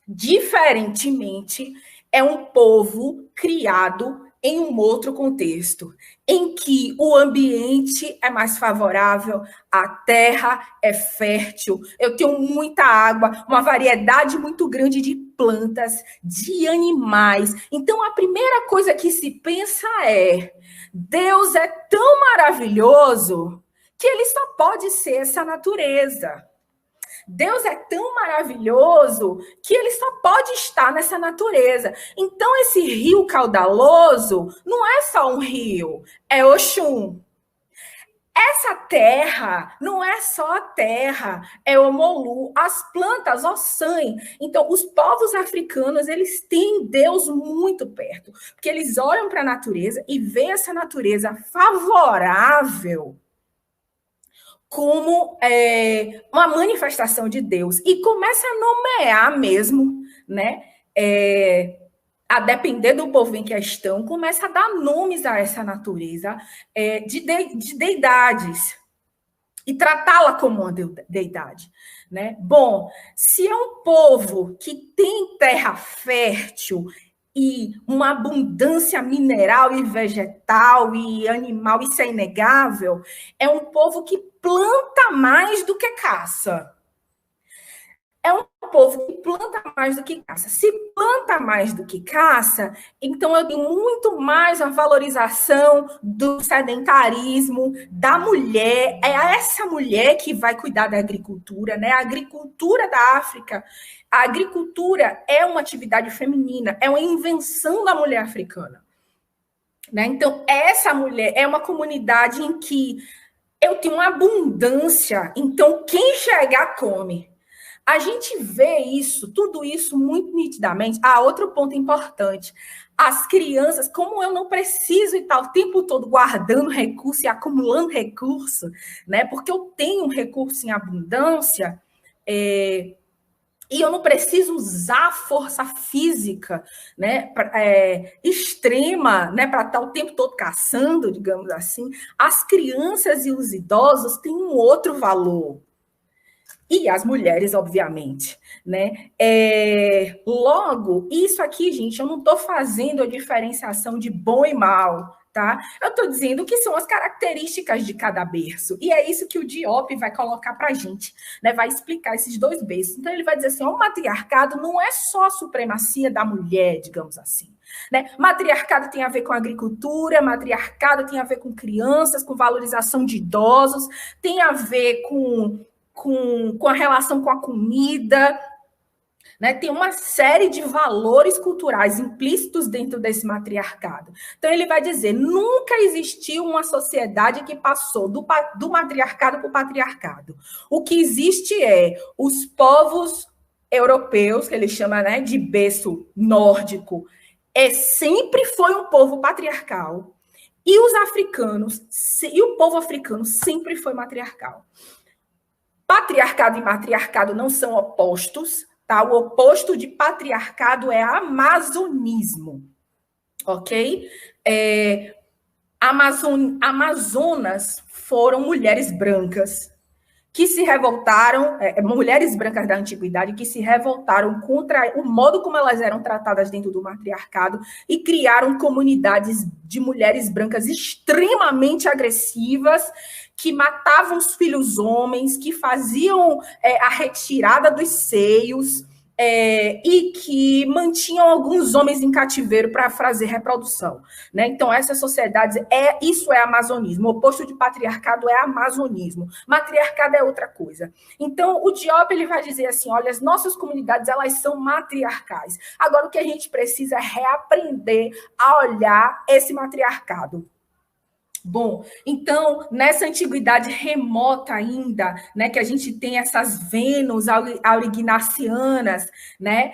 Diferentemente, é um povo criado em um outro contexto, em que o ambiente é mais favorável, a terra é fértil, eu tenho muita água, uma variedade muito grande de plantas, de animais. Então, a primeira coisa que se pensa é: Deus é tão maravilhoso que ele só pode ser essa natureza. Deus é tão maravilhoso que ele só pode estar nessa natureza. Então, esse rio caudaloso não é só um rio, é Oxum. Essa terra não é só a terra, é o Molu, as plantas, Ossan. Então, os povos africanos, eles têm Deus muito perto, porque eles olham para a natureza e veem essa natureza favorável como uma manifestação de Deus. E começa a nomear mesmo, né? A depender do povo em questão, começa a dar nomes a essa natureza de deidades. e tratá-la como uma deidade, né? Bom, se é um povo que tem terra fértil e uma abundância mineral e vegetal e animal, isso é inegável, é um povo que planta mais do que caça. É um povo que planta mais do que caça. Se planta mais do que caça, então eu tenho muito mais a valorização do sedentarismo, da mulher. É essa mulher que vai cuidar da agricultura, né? A agricultura da África. A agricultura é uma atividade feminina, é uma invenção da mulher africana. Né? Então, essa mulher é uma comunidade em que eu tenho uma abundância, então quem chegar come. A gente vê isso, tudo isso muito nitidamente. Outro ponto importante. As crianças, como eu não preciso estar o tempo todo guardando recurso e acumulando recurso, né? Porque eu tenho um recurso em abundância, e eu não preciso usar a força física, né, extrema, né, para estar o tempo todo caçando, digamos assim. As crianças e os idosos têm um outro valor. E as mulheres, obviamente, né? Logo, isso aqui, gente, eu não estou fazendo a diferenciação de bom e mal, tá? Eu estou dizendo que são as características de cada berço. E é isso que o Diop vai colocar para a gente, né? Vai explicar esses dois berços. Então, ele vai dizer assim, o matriarcado não é só a supremacia da mulher, digamos assim. Né? Matriarcado tem a ver com agricultura, matriarcado tem a ver com crianças, com valorização de idosos, tem a ver com a relação com a comida, né? Tem uma série de valores culturais implícitos dentro desse matriarcado. Então, ele vai dizer, nunca existiu uma sociedade que passou do matriarcado para o patriarcado. O que existe é os povos europeus, que ele chama, né, de berço nórdico, sempre foi um povo patriarcal. E os africanos, e o povo africano sempre foi matriarcal. Patriarcado e matriarcado não são opostos, tá? O oposto de patriarcado é amazonismo, ok? Amazonas foram mulheres brancas que se revoltaram, mulheres brancas da antiguidade que se revoltaram contra o modo como elas eram tratadas dentro do matriarcado e criaram comunidades de mulheres brancas extremamente agressivas, que matavam os filhos homens, que faziam a retirada dos seios e que mantinham alguns homens em cativeiro para fazer reprodução. Né? Então, essas sociedades, isso é amazonismo. O oposto de patriarcado é amazonismo. Matriarcado é outra coisa. Então, o Diop ele vai dizer assim, olha, as nossas comunidades elas são matriarcais. Agora, o que a gente precisa é reaprender a olhar esse matriarcado. Bom, então, nessa antiguidade remota ainda, né, que a gente tem essas Vênus aurignacianas, né,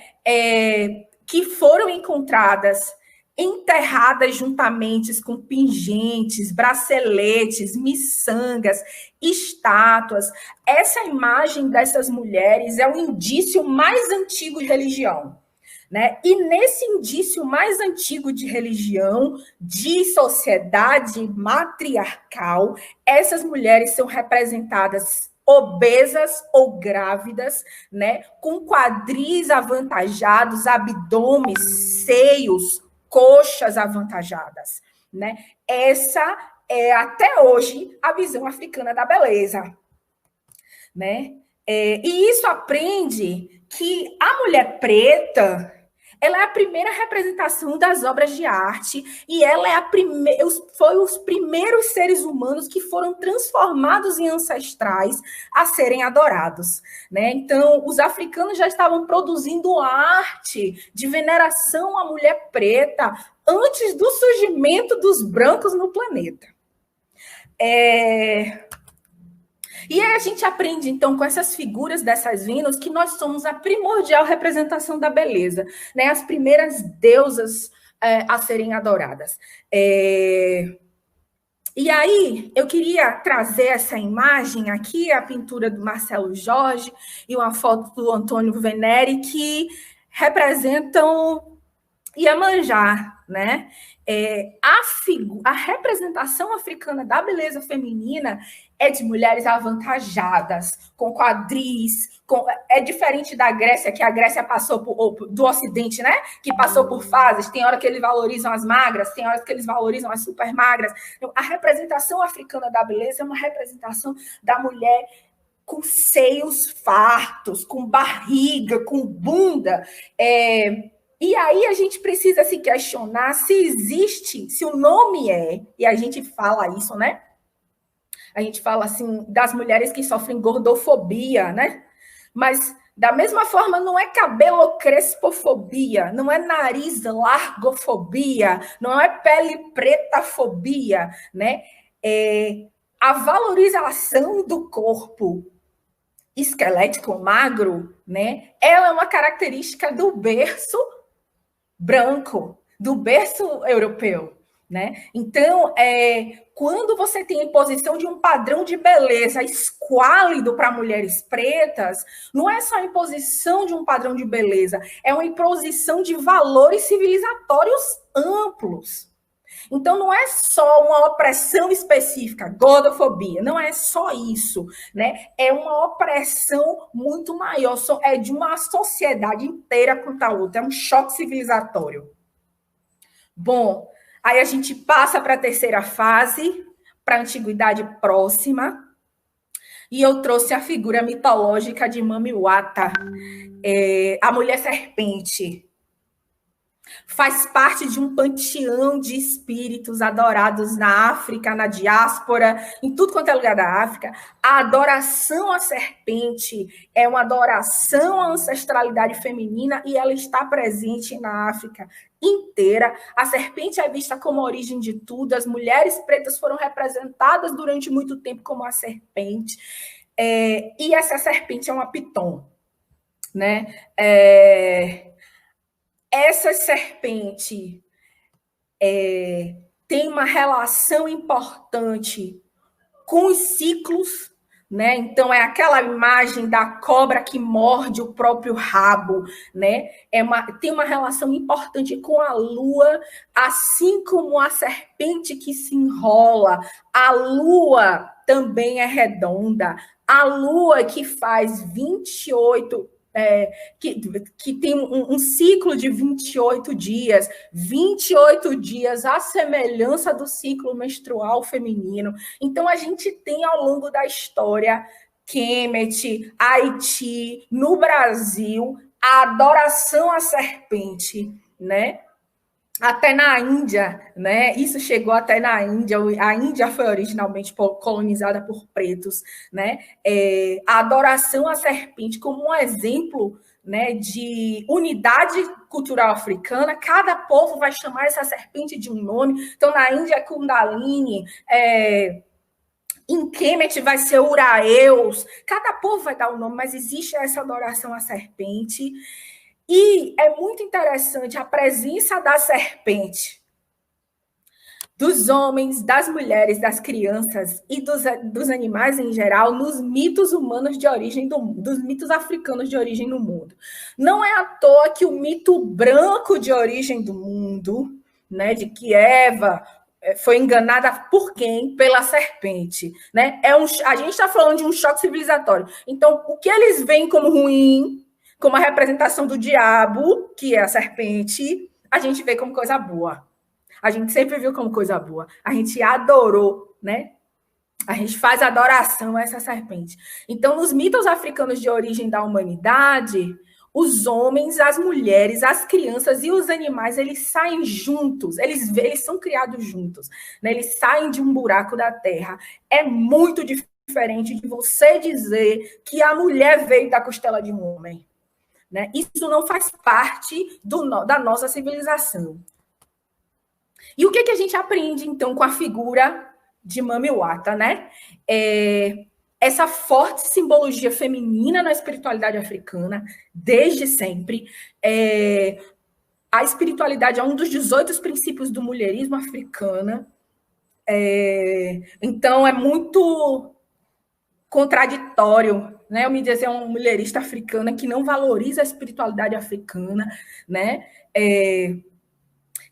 que foram encontradas enterradas juntamente com pingentes, braceletes, miçangas, estátuas. Essa imagem dessas mulheres é o indício mais antigo de religião. Né? E nesse indício mais antigo de religião, de sociedade matriarcal, essas mulheres são representadas obesas ou grávidas, né? Com quadris avantajados, abdômenes, seios, coxas avantajadas. Né? Essa é, até hoje, a visão africana da beleza. Né? E isso aprende que a mulher preta ela é a primeira representação das obras de arte e ela é foi os primeiros seres humanos que foram transformados em ancestrais a serem adorados. Né? Então, os africanos já estavam produzindo arte de veneração à mulher preta antes do surgimento dos brancos no planeta. E aí a gente aprende, então, com essas figuras dessas Vênus, que nós somos a primordial representação da beleza, né? As primeiras deusas a serem adoradas. E aí, eu queria trazer essa imagem aqui, a pintura do Marcelo Jorge e uma foto do Antônio Venere, que representam Iemanjá, né? A representação africana da beleza feminina é de mulheres avantajadas, com quadris, é diferente da Grécia, que a Grécia passou do Ocidente, né? Que passou por fases. Tem hora que eles valorizam as magras, tem horas que eles valorizam as super magras. Então, a representação africana da beleza é uma representação da mulher com seios fartos, com barriga, com bunda. E aí a gente precisa se questionar se existe, se o nome e a gente fala isso, né? A gente fala assim das mulheres que sofrem gordofobia, né? Mas da mesma forma não é cabelo-crespofobia, não é nariz largofobia, não é pele pretafobia, né? A valorização do corpo esquelético magro, né? Ela é uma característica do berço branco, do berço europeu, né? Então, quando você tem a imposição de um padrão de beleza esquálido para mulheres pretas, não é só a imposição de um padrão de beleza, é uma imposição de valores civilizatórios amplos. Então, não é só uma opressão específica, gordofobia, não é só isso, né? É uma opressão muito maior, é de uma sociedade inteira contra a outra, é um choque civilizatório. Bom, aí a gente passa para a terceira fase, para a antiguidade próxima, e eu trouxe a figura mitológica de Mami Wata, a mulher serpente. Faz parte de um panteão de espíritos adorados na África, na diáspora, em tudo quanto é lugar da África. A adoração à serpente é uma adoração à ancestralidade feminina e ela está presente na África inteira. A serpente é vista como a origem de tudo. As mulheres pretas foram representadas durante muito tempo como a serpente. E essa serpente é uma piton, né? Essa serpente tem uma relação importante com os ciclos, né? Então, é aquela imagem da cobra que morde o próprio rabo, né? Tem uma relação importante com a lua, assim como a serpente que se enrola. A lua também é redonda. A lua que faz 28... que tem um ciclo de 28 dias, 28 dias à semelhança do ciclo menstrual feminino. Então, a gente tem ao longo da história, Kemet, Haiti, no Brasil, a adoração à serpente, né? Até na Índia, né? Isso chegou até na Índia. A Índia foi originalmente colonizada por pretos, né? A adoração à serpente como um exemplo, né, de unidade cultural africana. Cada povo vai chamar essa serpente de um nome. Então, na Índia é Kundalini, em Kemet vai ser Uraeus. Cada povo vai dar um nome, mas existe essa adoração à serpente. E é muito interessante a presença da serpente, dos homens, das mulheres, das crianças e dos animais em geral nos mitos humanos de origem do mundo, dos mitos africanos de origem no mundo. Não é à toa que o mito branco de origem do mundo, né, de que Eva foi enganada por quem? Pela serpente, né? A gente está falando de um choque civilizatório. Então, o que eles veem como ruim, como a representação do diabo, que é a serpente, a gente vê como coisa boa. A gente sempre viu como coisa boa. A gente adorou, né? A gente faz adoração a essa serpente. Então, nos mitos africanos de origem da humanidade, os homens, as mulheres, as crianças e os animais, eles saem juntos. Eles são criados juntos, né? Eles saem de um buraco da terra. É muito diferente de você dizer que a mulher veio da costela de um homem. Né? Isso não faz parte da nossa civilização. E o que a gente aprende, então, com a figura de Mami Wata, né? Essa forte simbologia feminina na espiritualidade africana, desde sempre. A espiritualidade é um dos 18 princípios do mulherismo africano. Então, é muito contraditório, né? Eu me dizer uma mulherista africana que não valoriza a espiritualidade africana, né?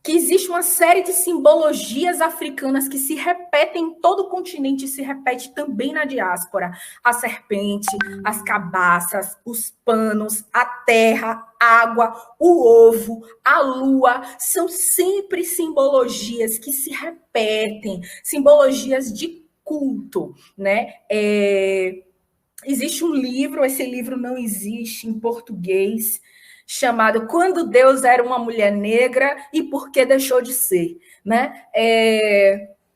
que existe uma série de simbologias africanas que se repetem em todo o continente e se repete também na diáspora. A serpente, as cabaças, os panos, a terra, a água, o ovo, a lua, são sempre simbologias que se repetem, simbologias de culto, né? Existe um livro, esse livro não existe em português, chamado Quando Deus Era uma Mulher Negra e Por que Deixou de Ser, né?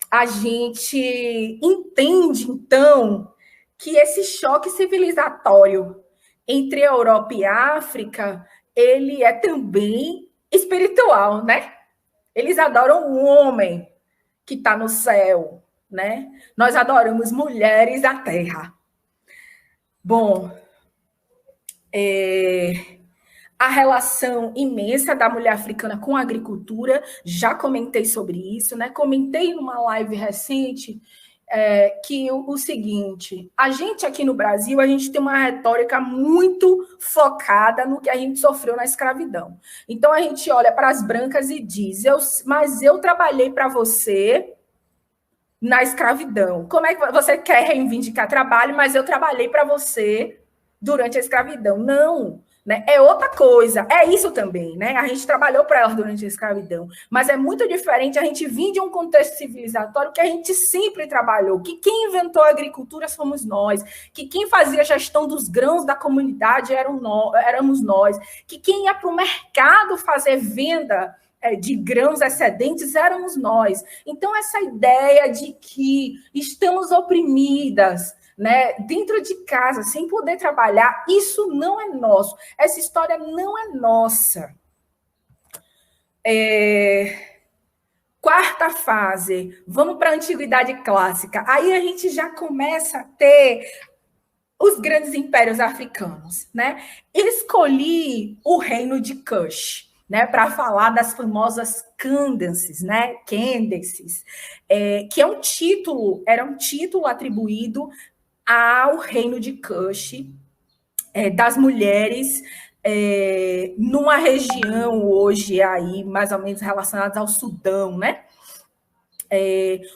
A gente entende, então, que esse choque civilizatório entre a Europa e a África, ele é também espiritual, né? Eles adoram o homem que está no céu, né? Nós adoramos mulheres da terra. Bom, a relação imensa da mulher africana com a agricultura, já comentei sobre isso, né? Comentei numa live recente que o seguinte, a gente aqui no Brasil, a gente tem uma retórica muito focada no que a gente sofreu na escravidão. Então, a gente olha para as brancas e diz, mas eu trabalhei para você na escravidão. Como é que você quer reivindicar trabalho, mas eu trabalhei para você durante a escravidão? Não, né? É outra coisa. É isso também, né? A gente trabalhou para elas durante a escravidão, mas é muito diferente a gente vir de um contexto civilizatório que a gente sempre trabalhou, que quem inventou a agricultura fomos nós, que quem fazia a gestão dos grãos da comunidade éramos nós, que quem ia para o mercado fazer venda de grãos excedentes éramos nós. Então, essa ideia de que estamos oprimidas, né, dentro de casa, sem poder trabalhar, isso não é nosso. Essa história não é nossa. Quarta fase, vamos para a Antiguidade Clássica. Aí a gente já começa a ter os grandes impérios africanos, né? Escolhi o reino de Kush, né, para falar das famosas Candaces, né, Candaces, que era um título atribuído ao reino de Kush, das mulheres, numa região hoje aí mais ou menos relacionada ao Sudão, né?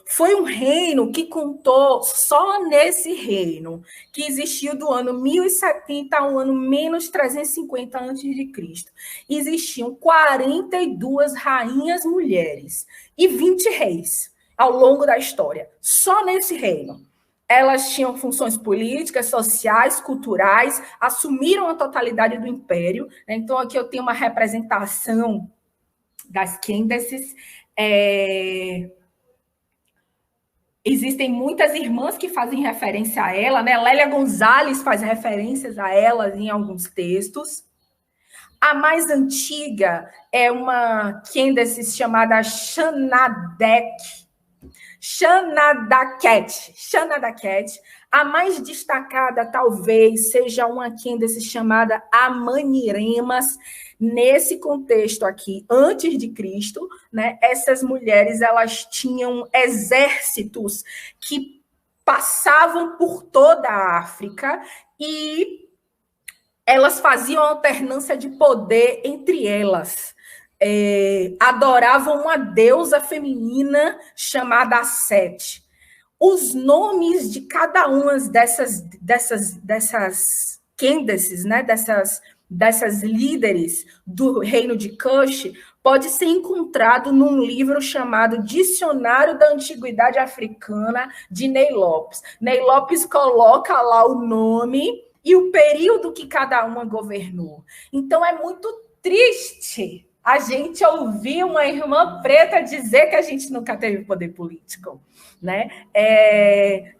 Foi um reino que contou, só nesse reino, que existiu do ano 1070 ao ano menos 350 a.C. Existiam 42 rainhas mulheres e 20 reis ao longo da história, só nesse reino. Elas tinham funções políticas, sociais, culturais, assumiram a totalidade do império, né? Então, aqui eu tenho uma representação das Candaces. Existem muitas irmãs que fazem referência a ela, né? Lélia Gonzalez faz referências a ela em alguns textos. A mais antiga é uma Candace chamada Shanadaket. A mais destacada, talvez, seja uma Candace chamada Amaniremas. Nesse contexto aqui, antes de Cristo, né, essas mulheres elas tinham exércitos que passavam por toda a África e elas faziam alternância de poder entre elas. Adoravam uma deusa feminina chamada Sete. Os nomes de cada uma dessas Candaces, né, dessas líderes do reino de Kush, pode ser encontrado num livro chamado Dicionário da Antiguidade Africana, de Ney Lopes. Ney Lopes coloca lá o nome e o período que cada uma governou. Então, é muito triste a gente ouvir uma irmã preta dizer que a gente nunca teve poder político, né?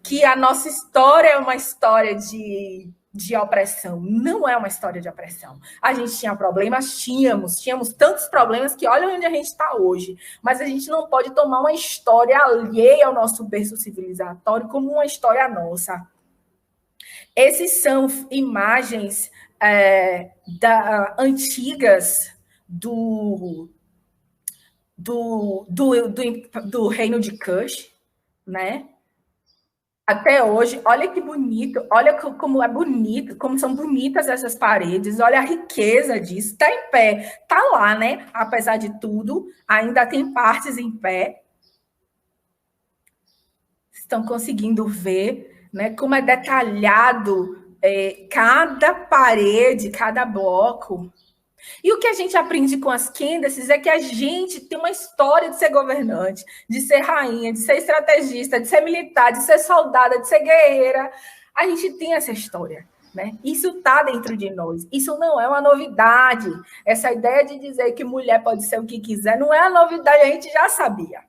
Que a nossa história é uma história de opressão. Não é uma história de opressão. A gente tinha problemas? Tínhamos tantos problemas que olha onde a gente está hoje. Mas a gente não pode tomar uma história alheia ao nosso berço civilizatório como uma história nossa. Esses são imagens antigas do reino de Kush, né? Até hoje, olha que bonito, olha como é bonito, como são bonitas essas paredes, olha a riqueza disso, está em pé, está lá, né? Apesar de tudo, ainda tem partes em pé. Estão conseguindo ver, né, como é detalhado cada parede, cada bloco. E o que a gente aprende com as Candaces é que a gente tem uma história de ser governante, de ser rainha, de ser estrategista, de ser militar, de ser soldada, de ser guerreira. A gente tem essa história, né? Isso está dentro de nós. Isso não é uma novidade. Essa ideia de dizer que mulher pode ser o que quiser não é a novidade, a gente já sabia,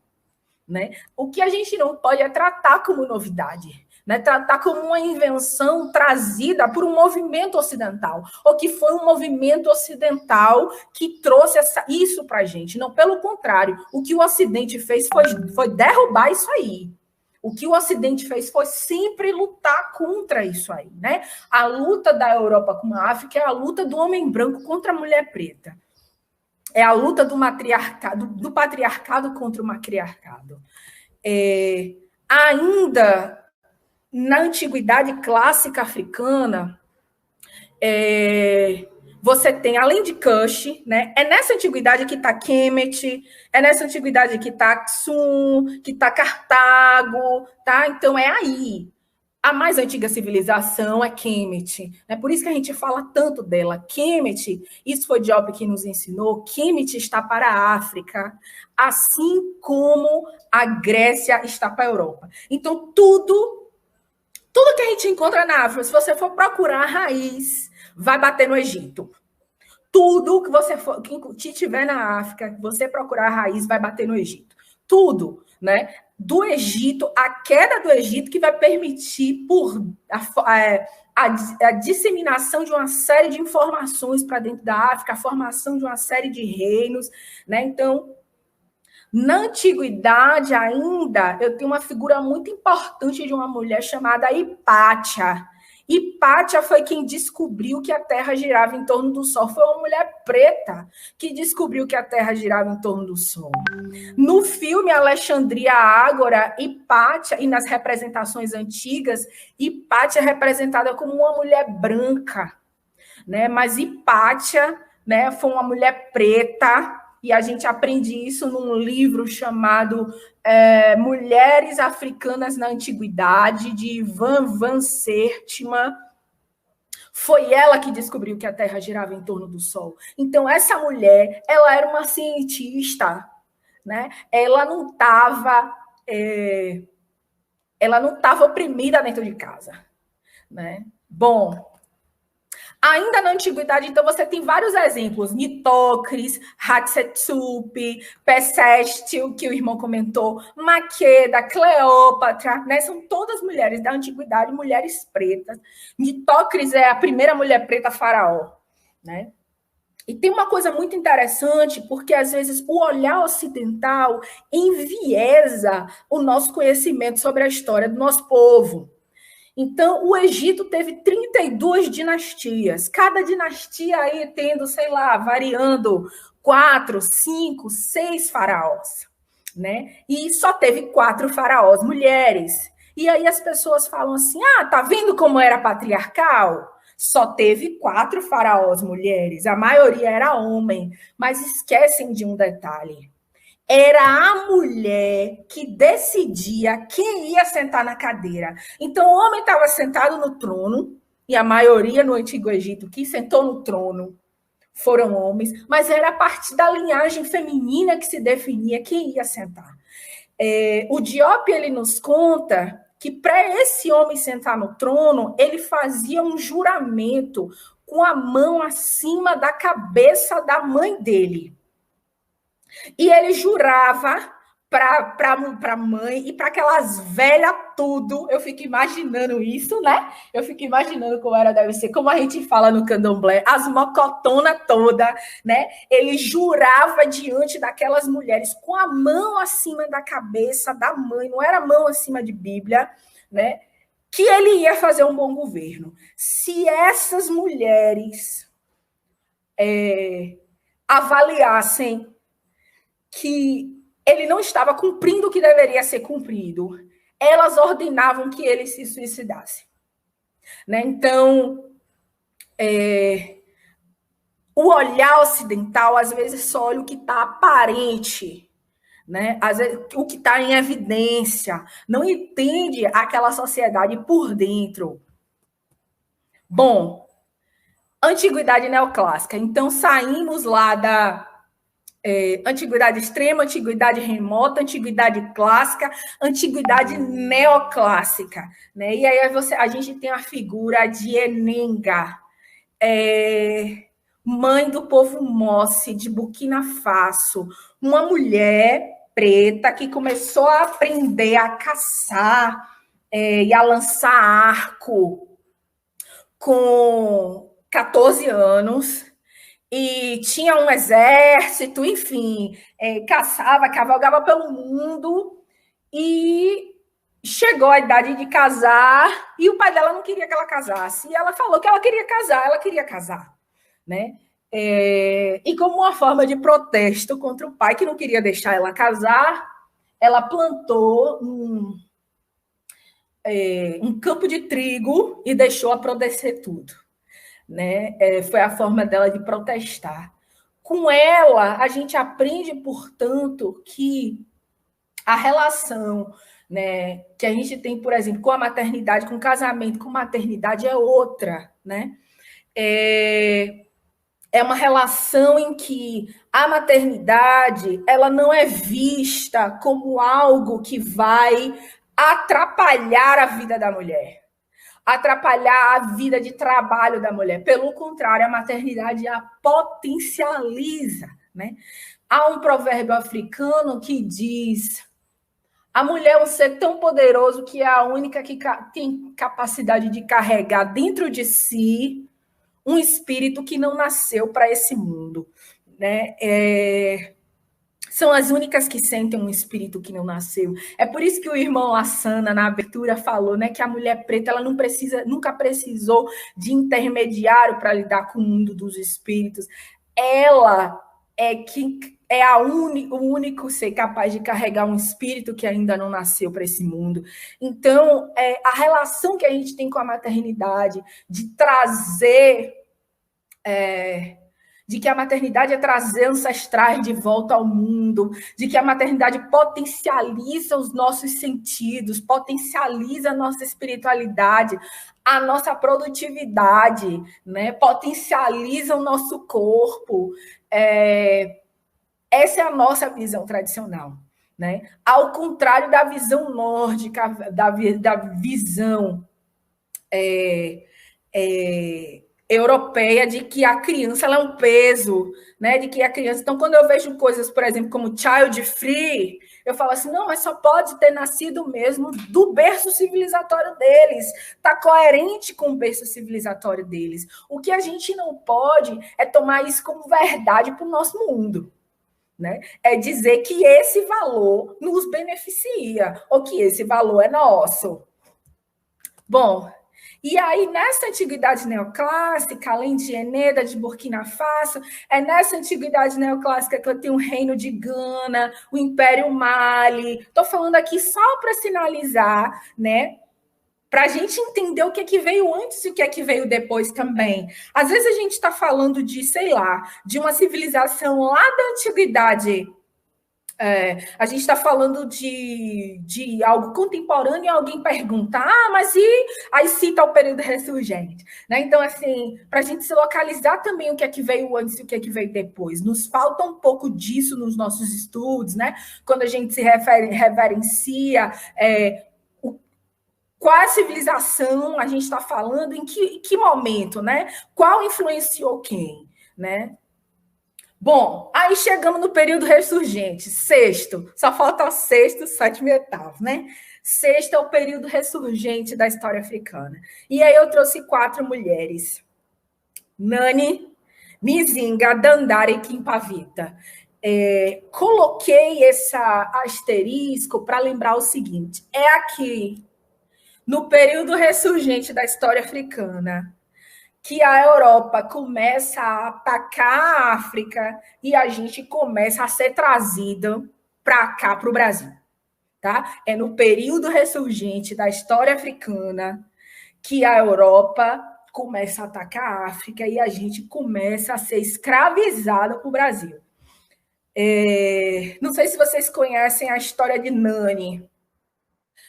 né? O que a gente não pode é tratar como novidade. Né, tratar como uma invenção trazida por um movimento ocidental, ou que foi um movimento ocidental que trouxe isso para a gente. Não, pelo contrário, o que o Ocidente fez foi derrubar isso aí. O que o Ocidente fez foi sempre lutar contra isso aí. Né? A luta da Europa com a África é a luta do homem branco contra a mulher preta. É a luta do matriarcado, do patriarcado contra o matriarcado. Ainda na antiguidade clássica africana, você tem, além de Kush, né? É nessa antiguidade que está Kemet, é nessa antiguidade que está Aksum, que está Cartago, tá? Então é aí. A mais antiga civilização é Kemet, né? Por isso que a gente fala tanto dela. Kemet, isso foi Diop que nos ensinou, Kemet está para a África, assim como a Grécia está para a Europa. Então, tudo que a gente encontra na África, se você for procurar a raiz, vai bater no Egito. Tudo que você for, que tiver na África, você procurar a raiz, vai bater no Egito. Tudo, né? Do Egito, a queda do Egito que vai permitir a disseminação de uma série de informações para dentro da África, a formação de uma série de reinos, né? Então, na antiguidade ainda, eu tenho uma figura muito importante de uma mulher chamada Hipátia. Hipátia foi quem descobriu que a Terra girava em torno do Sol. Foi uma mulher preta que descobriu que a Terra girava em torno do Sol. No filme Alexandria Ágora, Hipátia, e nas representações antigas, Hipátia é representada como uma mulher branca, né? Mas Hipátia, né, foi uma mulher preta. E a gente aprende isso num livro chamado Mulheres Africanas na Antiguidade, de Ivan van Sertima. Foi ela que descobriu que a Terra girava em torno do Sol. Então, essa mulher, ela era uma cientista, né? Ela não estava oprimida dentro de casa, né? Bom, ainda na antiguidade, então, você tem vários exemplos. Nitocris, Hatshepsut, Pesestil, que o irmão comentou, Maqueda, Cleópatra, né? São todas mulheres da antiguidade, mulheres pretas. Nitocris é a primeira mulher preta faraó, né? E tem uma coisa muito interessante, porque às vezes o olhar ocidental enviesa o nosso conhecimento sobre a história do nosso povo. Então, o Egito teve 32 dinastias, cada dinastia aí tendo, sei lá, variando 4, 5, 6 faraós, né? E só teve 4 faraós mulheres. E aí as pessoas falam assim, tá vendo como era patriarcal? Só teve 4 faraós mulheres, a maioria era homem, mas esquecem de um detalhe. Era a mulher que decidia quem ia sentar na cadeira. Então, o homem estava sentado no trono, e a maioria no Antigo Egito que sentou no trono foram homens, mas era a partir da linhagem feminina que se definia quem ia sentar. O Diop, ele nos conta que para esse homem sentar no trono, ele fazia um juramento com a mão acima da cabeça da mãe dele. E ele jurava para a mãe e para aquelas velhas tudo. Eu fico imaginando isso, né? Eu fico imaginando como deve ser, como a gente fala no candomblé, as mocotonas toda, né? Ele jurava diante daquelas mulheres com a mão acima da cabeça da mãe, não era mão acima de Bíblia, né? Que ele ia fazer um bom governo. Se essas mulheres avaliassem que ele não estava cumprindo o que deveria ser cumprido, elas ordenavam que ele se suicidasse. Né? Então, o olhar ocidental, às vezes, só olha o que está aparente, né? Às vezes, o que está em evidência, não entende aquela sociedade por dentro. Bom, antiguidade neoclássica. Então, saímos lá da antiguidade extrema, antiguidade remota, antiguidade clássica, antiguidade neoclássica. Né? E aí a gente tem a figura de Enenga, mãe do povo Mossi, de Burkina Faso, uma mulher preta que começou a aprender a caçar e a lançar arco com 14 anos, e tinha um exército, enfim, caçava, cavalgava pelo mundo, e chegou a idade de casar, e o pai dela não queria que ela casasse, e ela falou que ela queria casar, né? E como uma forma de protesto contra o pai, que não queria deixar ela casar, ela plantou um campo de trigo e deixou apodrecer tudo. Né? Foi a forma dela de protestar. Com ela, a gente aprende, portanto, que a relação, né, que a gente tem, por exemplo, com a maternidade, com o casamento, com maternidade, é outra. Né? É uma relação em que a maternidade ela não é vista como algo que vai atrapalhar a vida da mulher, atrapalhar a vida de trabalho da mulher. Pelo contrário, a maternidade a potencializa. Né? Há um provérbio africano que diz: a mulher é um ser tão poderoso que é a única que tem capacidade de carregar dentro de si um espírito que não nasceu para esse mundo. Né? São as únicas que sentem um espírito que não nasceu. É por isso que o irmão Lassana, na abertura, falou, né, que a mulher preta ela nunca precisou de intermediário para lidar com o mundo dos espíritos. Ela é o único ser capaz de carregar um espírito que ainda não nasceu para esse mundo. Então, a relação que a gente tem com a maternidade, de trazer... de que a maternidade é trazer ancestrais de volta ao mundo, de que a maternidade potencializa os nossos sentidos, potencializa a nossa espiritualidade, a nossa produtividade, né? Potencializa o nosso corpo. Essa é a nossa visão tradicional. Né? Ao contrário da visão nórdica, da visão europeia de que a criança ela é um peso, né? De que a criança... Então, quando eu vejo coisas, por exemplo, como child free, eu falo assim, não, mas só pode ter nascido mesmo do berço civilizatório deles. Está coerente com o berço civilizatório deles. O que a gente não pode é tomar isso como verdade para o nosso mundo. Né? É dizer que esse valor nos beneficia, ou que esse valor é nosso. Bom... E aí, nessa antiguidade neoclássica, além de Eneda, de Burkina Faso, é nessa antiguidade neoclássica que eu tenho o reino de Gana, o Império Mali. Estou falando aqui só para sinalizar, né? Para a gente entender o que é que veio antes e o que é que veio depois também. Às vezes a gente está falando de, sei lá, de uma civilização lá da antiguidade. A gente está falando de algo contemporâneo e alguém pergunta, mas e... Aí cita o período ressurgente. Né? Então, assim, para a gente se localizar também o que é que veio antes e o que é que veio depois. Nos falta um pouco disso nos nossos estudos, né? Quando a gente se reverencia qual a civilização a gente está falando, em que momento, né? Qual influenciou quem, né? Bom, aí chegamos no período ressurgente, sexto, só falta o sexto, sétimo e oitavo, né? Sexto é o período ressurgente da história africana. E aí eu trouxe 4 mulheres. Nani, Mizinga, Dandara e Kimpavita. Coloquei esse asterisco para lembrar o seguinte, é aqui, no período ressurgente da história africana, que a Europa começa a atacar a África e a gente começa a ser trazido para cá, para o Brasil. tá? É no período ressurgente da história africana que a Europa começa a atacar a África e a gente começa a ser escravizado para o Brasil. Não sei se vocês conhecem a história de Nani.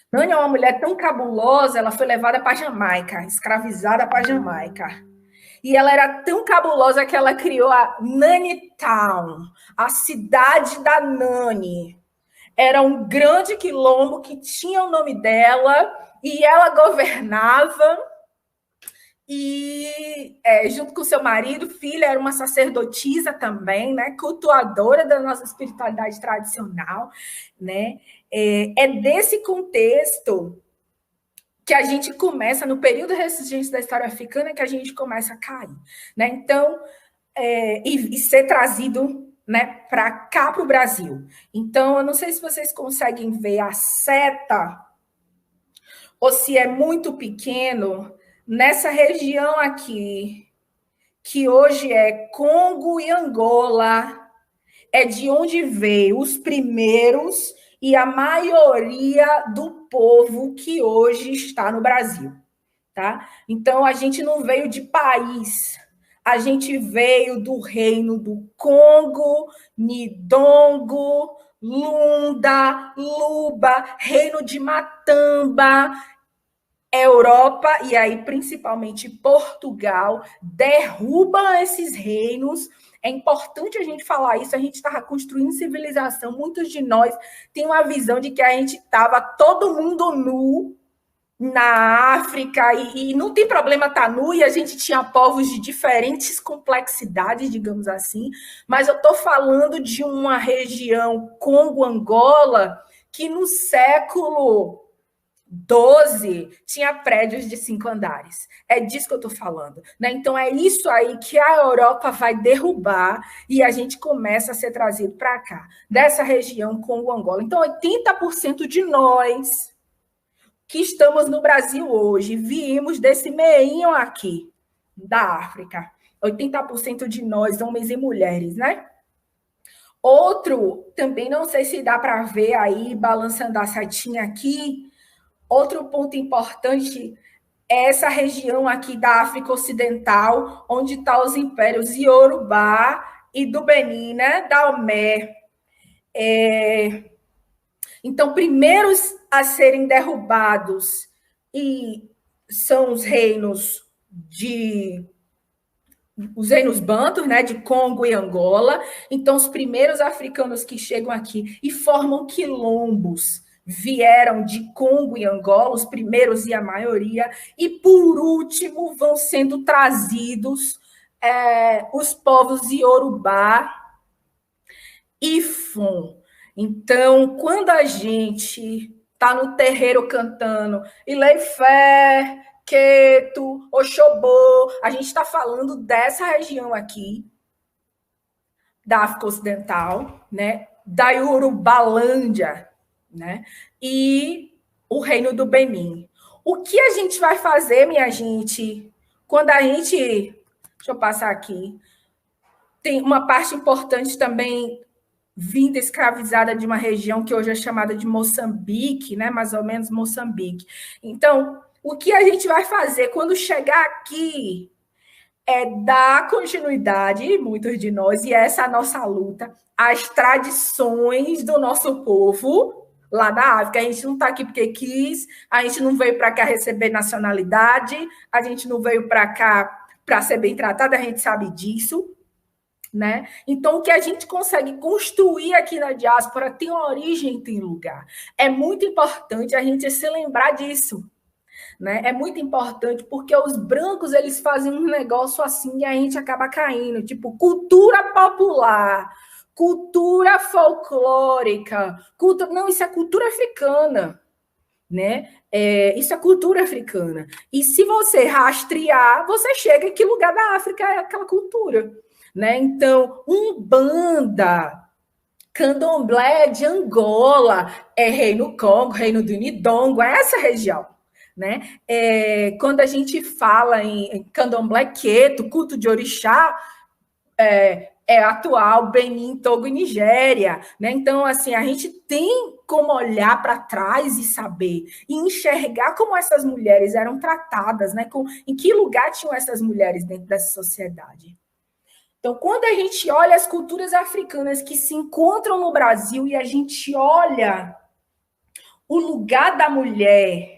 Nani é uma mulher tão cabulosa, ela foi levada para a Jamaica, escravizada para a Jamaica. E ela era tão cabulosa que ela criou a Nani Town, a cidade da Nani. Era um grande quilombo que tinha o nome dela e ela governava. E junto com seu marido, filha, era uma sacerdotisa também, né? Cultuadora da nossa espiritualidade tradicional, né? É desse contexto que a gente começa, no período ressurgente da história africana, que a gente começa a cair, né? Então, e ser trazido, né, para cá, para o Brasil. Então, eu não sei se vocês conseguem ver a seta, ou se é muito pequeno, nessa região aqui, que hoje é Congo e Angola, é de onde veio os primeiros e a maioria do povo que hoje está no Brasil, tá? Então, a gente não veio de país, a gente veio do reino do Congo, Nidongo, Lunda, Luba, reino de Matamba, Europa, e aí principalmente Portugal, derrubam esses reinos. É importante a gente falar isso, a gente estava construindo civilização, muitos de nós têm uma visão de que a gente estava todo mundo nu na África, e não tem problema estar nu, e a gente tinha povos de diferentes complexidades, digamos assim, mas eu estou falando de uma região Congo-Angola que no século 12 tinha prédios de 5 andares. É disso que eu estou falando, né? Então é isso aí que a Europa vai derrubar e a gente começa a ser trazido para cá, dessa região Congo-Angola. Então 80% de nós que estamos no Brasil hoje viemos desse meinho aqui da África. 80% de nós, homens e mulheres, né? Outro, também não sei se dá para ver aí, balançando a setinha aqui. Outro ponto importante é essa região aqui da África Ocidental, onde estão os impérios Iorubá e do Benin, né? Daomé. Então, primeiros a serem derrubados e são os reinos bantus, né, de Congo e Angola. Então, os primeiros africanos que chegam aqui e formam quilombos vieram de Congo e Angola, os primeiros e a maioria, e por último vão sendo trazidos os povos Iorubá e Fon. Então, quando a gente está no terreiro cantando Ileifé, Queto, Oxobô, a gente está falando dessa região aqui, da África Ocidental, né, da Iurubalândia, né, e o Reino do Benin. O que a gente vai fazer, minha gente, quando a gente... Deixa eu passar aqui. Tem uma parte importante também vinda escravizada de uma região que hoje é chamada de Moçambique, né, mais ou menos Moçambique. Então, o que a gente vai fazer quando chegar aqui é dar continuidade, muitos de nós, e essa é a nossa luta, às tradições do nosso povo lá da África. A gente não está aqui porque quis, a gente não veio para cá receber nacionalidade, a gente não veio para cá para ser bem tratada, a gente sabe disso, né? Então, o que a gente consegue construir aqui na diáspora tem origem, tem lugar. É muito importante a gente se lembrar disso, né? É muito importante porque os brancos eles fazem um negócio assim e a gente acaba caindo, tipo cultura popular, cultura folclórica, não, isso é cultura africana, né? Isso é cultura africana. E se você rastrear, você chega em que lugar da África é aquela cultura, né? Então, Umbanda, Candomblé de Angola, é Reino Congo, Reino do Nidongo, é essa região, né? Quando a gente fala em Candomblé Queto, culto de orixá, atual Benin, Togo e Nigéria, né? Então, assim, a gente tem como olhar para trás e saber, e enxergar como essas mulheres eram tratadas, né? Em que lugar tinham essas mulheres dentro dessa sociedade. Então, quando a gente olha as culturas africanas que se encontram no Brasil e a gente olha o lugar da mulher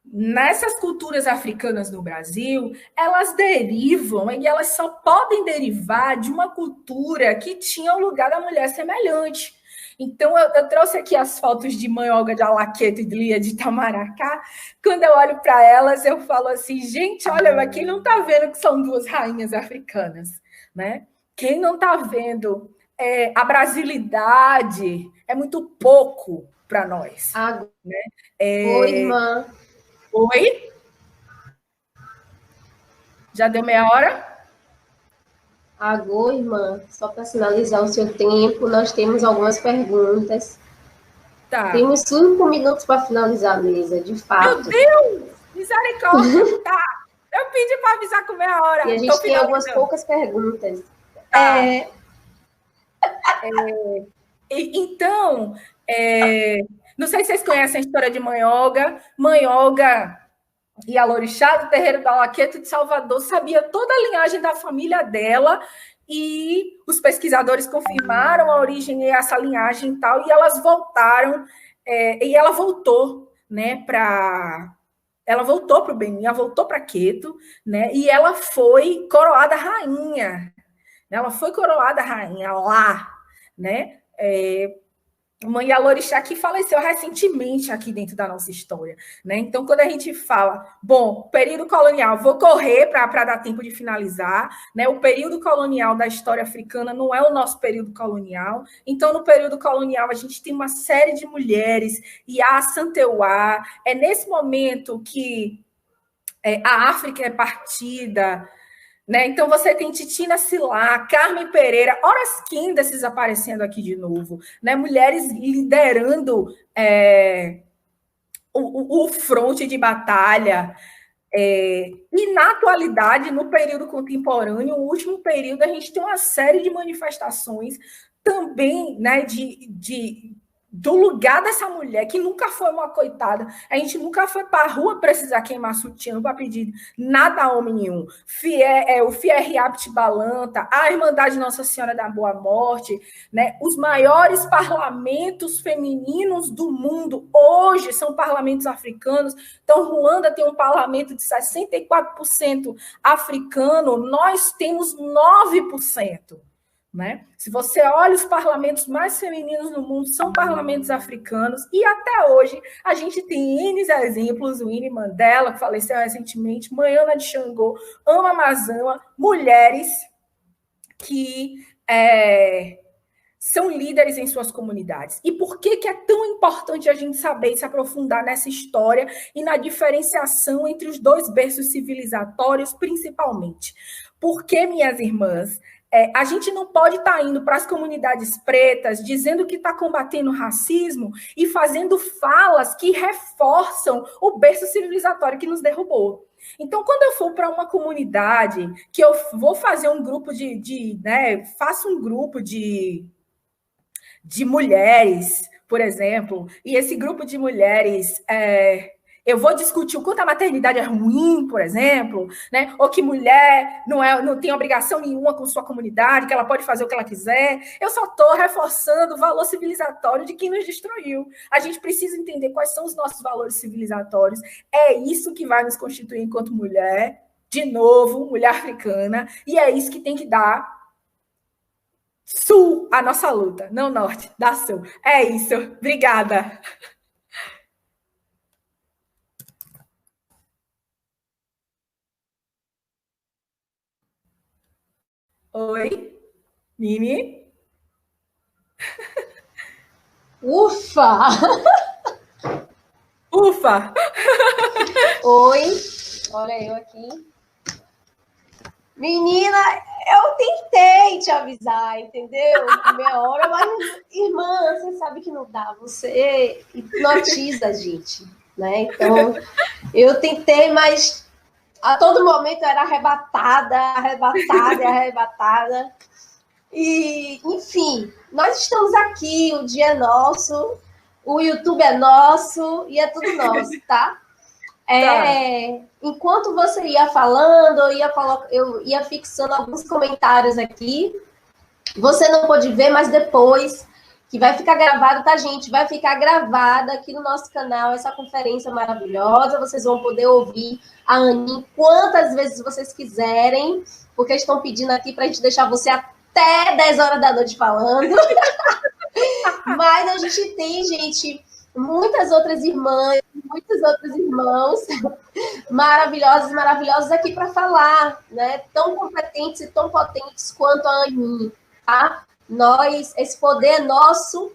nessas culturas africanas no Brasil, elas derivam, e elas só podem derivar de uma cultura que tinha o lugar da mulher semelhante. Então, eu trouxe aqui as fotos de Mãe Olga de Alaqueto e de Lia de Itamaracá. Quando eu olho para elas, eu falo assim, gente, olha, mas quem não está vendo que são duas rainhas africanas, né? Quem não está vendo a brasilidade é muito pouco para nós. Né? Oi, irmã. Oi? Já deu meia hora? Agora, irmã, só para sinalizar o seu tempo, nós temos algumas perguntas. Tá. Temos 5 minutos para finalizar a mesa, de fato. Meu Deus! Misericórdia! Tá. Eu pedi para avisar com meia hora. E a gente tem algumas poucas perguntas. Então, não sei se vocês conhecem a história de Mãe Olga. Mãe Olga e a Lorixá do terreiro do Alaqueto de Salvador sabia toda a linhagem da família dela, e os pesquisadores confirmaram a origem e essa linhagem e tal, e elas voltaram, e ela voltou, né, ela voltou para o Benin, ela voltou para Queto, né, e ela foi coroada rainha. Ela foi coroada rainha lá, né? Mãe Alorixá, que faleceu recentemente aqui dentro da nossa história, né? Então, quando a gente fala, bom, período colonial, vou correr para dar tempo de finalizar, né? O período colonial da história africana não é o nosso período colonial. Então, no período colonial, a gente tem uma série de mulheres, e a Santeuá, é nesse momento que a África é partida, né? Então, você tem Titina Silá, Carmen Pereira, horas Quindaces aparecendo aqui de novo, né? Mulheres liderando o fronte de batalha. E, na atualidade, no período contemporâneo, o último período, a gente tem uma série de manifestações também, né, do lugar dessa mulher, que nunca foi uma coitada. A gente nunca foi para a rua precisar queimar sutiã para pedir nada a homem nenhum. O Fierriapt Balanta, a Irmandade Nossa Senhora da Boa Morte, né? Os maiores parlamentos femininos do mundo hoje são parlamentos africanos. Então, Ruanda tem um parlamento de 64% africano, nós temos 9%. Né? Se você olha, os parlamentos mais femininos no mundo são parlamentos africanos, e até hoje a gente tem N exemplos, o Winnie Mandela, que faleceu recentemente, Maiana de Xangô, Ama Mazama, mulheres que são líderes em suas comunidades. E por que é tão importante a gente saber e se aprofundar nessa história e na diferenciação entre os dois berços civilizatórios, principalmente? Porque, minhas irmãs, a gente não pode estar indo para as comunidades pretas dizendo que está combatendo o racismo e fazendo falas que reforçam o berço civilizatório que nos derrubou. Então, quando eu for para uma comunidade, que eu vou fazer um grupo faço um grupo de mulheres, por exemplo, e esse grupo de mulheres eu vou discutir o quanto a maternidade é ruim, por exemplo, né? Ou que mulher não tem obrigação nenhuma com sua comunidade, que ela pode fazer o que ela quiser. Eu só estou reforçando o valor civilizatório de quem nos destruiu. A gente precisa entender quais são os nossos valores civilizatórios. É isso que vai nos constituir enquanto mulher, de novo, mulher africana, e é isso que tem que dar sul à nossa luta, não norte, dá sul. É isso. Obrigada. Oi, Nini? Ufa! Ufa! Oi, olha eu aqui. Menina, eu tentei te avisar, entendeu? Meia hora, mas, irmã, você sabe que não dá. Você hipnotiza a gente, né? Então, eu tentei, mas a todo momento eu era arrebatada. E, enfim, nós estamos aqui, o dia é nosso, o YouTube é nosso e é tudo nosso, tá? Enquanto você ia falando, eu ia fixando alguns comentários aqui. Você não pode ver, mas depois, que vai ficar gravado, tá, gente? Vai ficar gravada aqui no nosso canal essa conferência maravilhosa. Vocês vão poder ouvir a Aninha quantas vezes vocês quiserem, porque estão pedindo aqui para a gente deixar você até 10 horas da noite falando. Mas a gente tem, gente, muitas outras irmãs, muitos outros irmãos maravilhosos aqui para falar, né? Tão competentes e tão potentes quanto a Aninha, tá? Esse poder é nosso,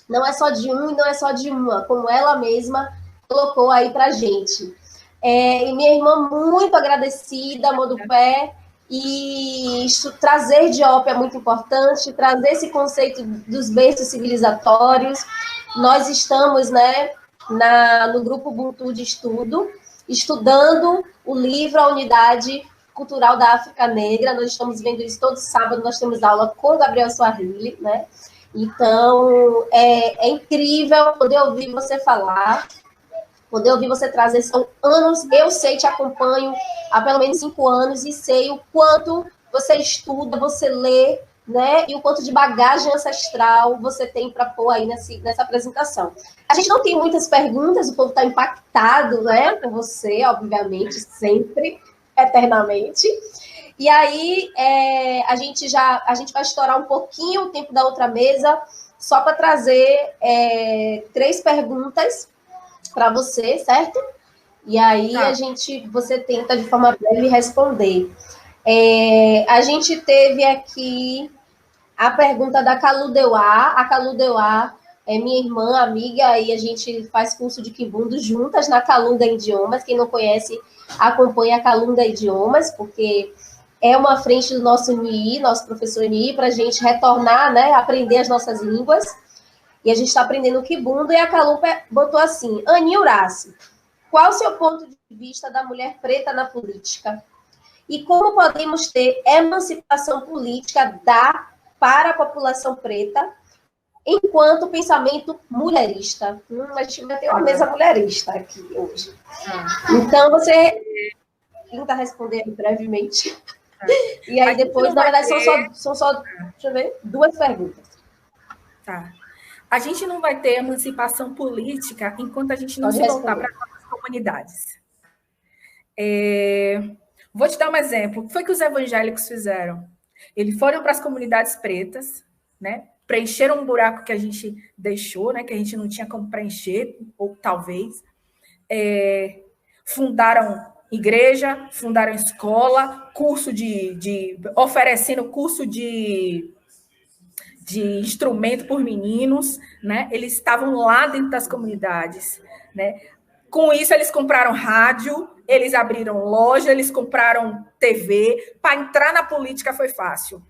não é só de um e não é só de uma, como ela mesma colocou aí pra gente. E minha irmã muito agradecida, amor do pé, e trazer Diop é muito importante, trazer esse conceito dos berços civilizatórios. Nós estamos, né, no grupo Ubuntu de estudo, estudando o livro A Unidade Cultural da África Negra. Nós estamos vendo isso todo sábado, nós temos aula com o Gabriel Swahili, né? Então, é incrível poder ouvir você falar, poder ouvir você trazer. São anos, eu sei, te acompanho há pelo menos 5 anos e sei o quanto você estuda, você lê, né? E o quanto de bagagem ancestral você tem para pôr aí nessa apresentação. A gente não tem muitas perguntas, o povo está impactado, né? Com você, obviamente, sempre, eternamente. E aí, a gente vai estourar um pouquinho o tempo da outra mesa, só para trazer 3 perguntas para você, certo? E aí você tenta de forma breve responder. A gente teve aqui a pergunta da Calu Deuá. A Calu Deuá é minha irmã, amiga, e a gente faz curso de Kibundo juntas na Calunga Idiomas. Quem não conhece, acompanha a Calunga Idiomas, porque é uma frente do nosso NII, nosso professor NII, para a gente retornar, né, aprender as nossas línguas. E a gente está aprendendo o Kibundo, e a Calu botou assim: Aninha Horácio, qual o seu ponto de vista da mulher preta na política? E como podemos ter emancipação política para a população preta enquanto pensamento mulherista? A gente vai ter uma mesa mulherista aqui hoje. Então, você tenta responder brevemente. E aí, depois, na verdade, são só, deixa eu ver, 2 perguntas. Tá. A gente não vai ter emancipação política enquanto a gente não se voltar para as comunidades. Vou te dar um exemplo. O que foi que os evangélicos fizeram? Eles foram para as comunidades pretas, né? Preencheram um buraco que a gente deixou, né? Que a gente não tinha como preencher, ou talvez. Fundaram igreja, fundaram escola, oferecendo curso de instrumento por meninos, né? Eles estavam lá dentro das comunidades, né? Com isso, eles compraram rádio, eles abriram loja, eles compraram TV. Para entrar na política foi fácil,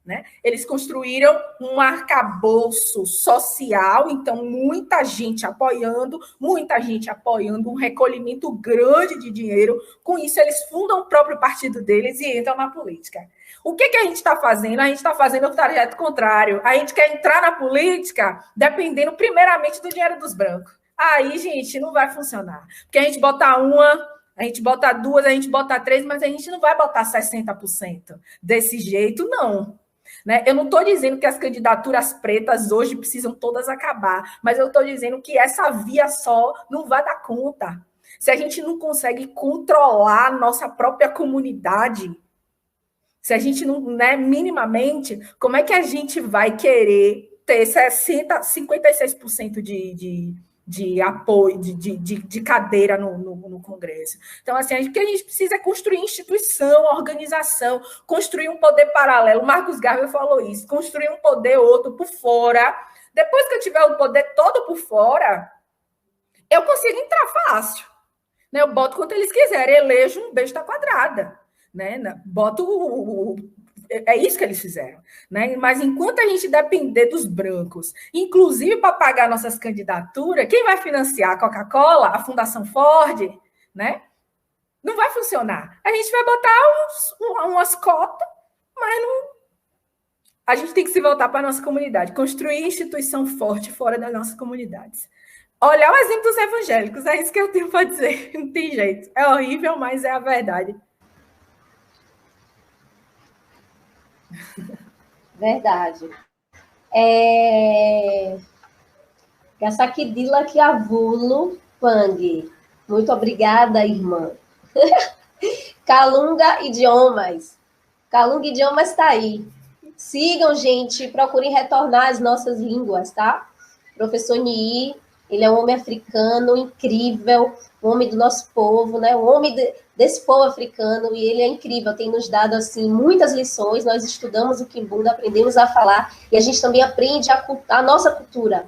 né? Eles construíram um arcabouço social, então muita gente apoiando, um recolhimento grande de dinheiro. Com isso, eles fundam o próprio partido deles e entram na política. O que a gente está fazendo? A gente está fazendo o trajeto contrário. A gente quer entrar na política dependendo primeiramente do dinheiro dos brancos. Aí, gente, não vai funcionar. Porque a gente bota uma, a gente bota 2, a gente bota 3, mas a gente não vai botar 60%. Desse jeito, não. Né? Eu não estou dizendo que as candidaturas pretas hoje precisam todas acabar, mas eu estou dizendo que essa via só não vai dar conta. Se a gente não consegue controlar a nossa própria comunidade, se a gente não, né, minimamente, como é que a gente vai querer ter 56% de apoio, de cadeira no Congresso? Então, assim, o que a gente precisa é construir instituição, organização, construir um poder paralelo. Marcos Garvey falou isso, construir um poder outro por fora. Depois que eu tiver o poder todo por fora, eu consigo entrar fácil. Né? Eu boto quanto eles quiserem, elejo um besta quadrada. Né? Boto é isso que eles fizeram, né? Mas enquanto a gente depender dos brancos, inclusive para pagar nossas candidaturas, quem vai financiar? A Coca-Cola, a Fundação Ford, né? Não vai funcionar. A gente vai botar umas cotas, mas A gente tem que se voltar para a nossa comunidade, construir instituição forte fora das nossas comunidades. Olhar o exemplo dos evangélicos, é isso que eu tenho para dizer. Não tem jeito. É horrível, mas é a verdade. Verdade. Gasakidila Kiavulo Pang. Muito obrigada, irmã. Calunga Idiomas. Calunga Idiomas está aí. Sigam, gente, procurem retornar as nossas línguas, tá? Professor Nii, ele é um homem africano incrível, um homem do nosso povo, né? Um homem desse povo africano, e ele é incrível, tem nos dado, assim, muitas lições. Nós estudamos o Kimbunda, aprendemos a falar, e a gente também aprende a nossa cultura,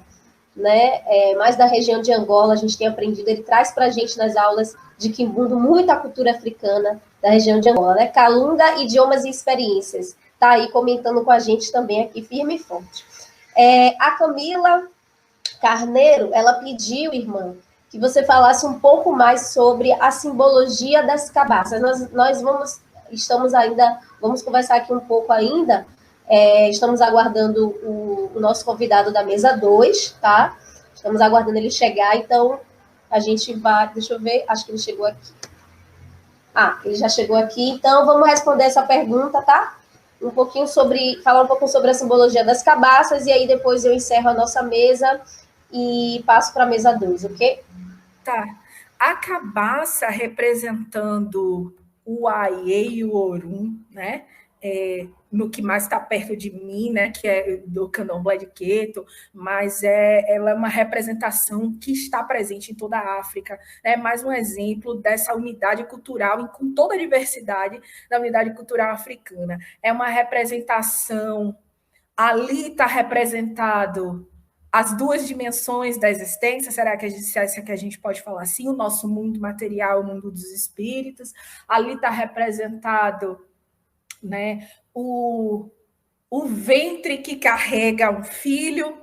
né? Mais da região de Angola, a gente tem aprendido, ele traz para a gente nas aulas de Kimbundu muita cultura africana da região de Angola, né? Calunga, idiomas e experiências. Tá aí comentando com a gente também aqui, firme e forte. A Camila Carneiro, ela pediu, irmã, que você falasse um pouco mais sobre a simbologia das cabaças. Nós vamos conversar aqui um pouco ainda, estamos aguardando o nosso convidado da mesa 2, tá? Estamos aguardando ele chegar, então a gente vai, deixa eu ver, acho que ele chegou aqui. Ele já chegou aqui, então vamos responder essa pergunta, tá? Falar um pouco sobre a simbologia das cabaças, e aí depois eu encerro a nossa mesa e passo para a mesa 2, ok? Tá. A cabaça representando o Aie e o Orum, né? No que mais está perto de mim, né? Que é do Candomblé de Queto, mas ela é uma representação que está presente em toda a África. É mais um exemplo dessa unidade cultural, com toda a diversidade da unidade cultural africana. É uma representação, ali está representado as duas dimensões da existência. Será que a gente pode falar assim? O nosso mundo material, o mundo dos espíritos. Ali está representado, né, o ventre que carrega um filho,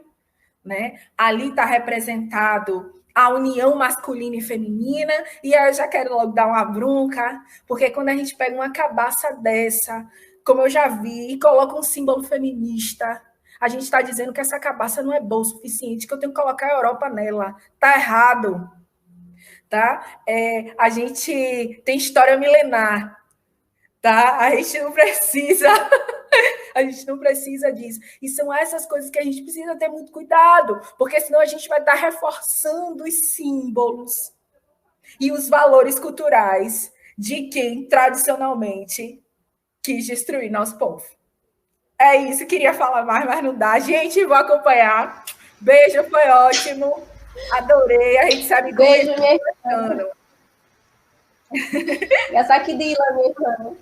né? Ali está representado a união masculina e feminina, e eu já quero logo dar uma bronca, porque quando a gente pega uma cabaça dessa, como eu já vi, e coloca um símbolo feminista, a gente está dizendo que essa cabaça não é boa o suficiente, que eu tenho que colocar a Europa nela. Está errado. Tá? A gente tem história milenar. Tá? A gente não precisa... A gente não precisa disso. E são essas coisas que a gente precisa ter muito cuidado, porque senão a gente vai estar reforçando os símbolos e os valores culturais de quem tradicionalmente quis destruir nosso povo. É isso, queria falar mais, mas não dá. Gente, vou acompanhar. Beijo, foi ótimo. Adorei. A gente sabe como beijo, minha irmã. Essa aqui de Ila, minha irmã.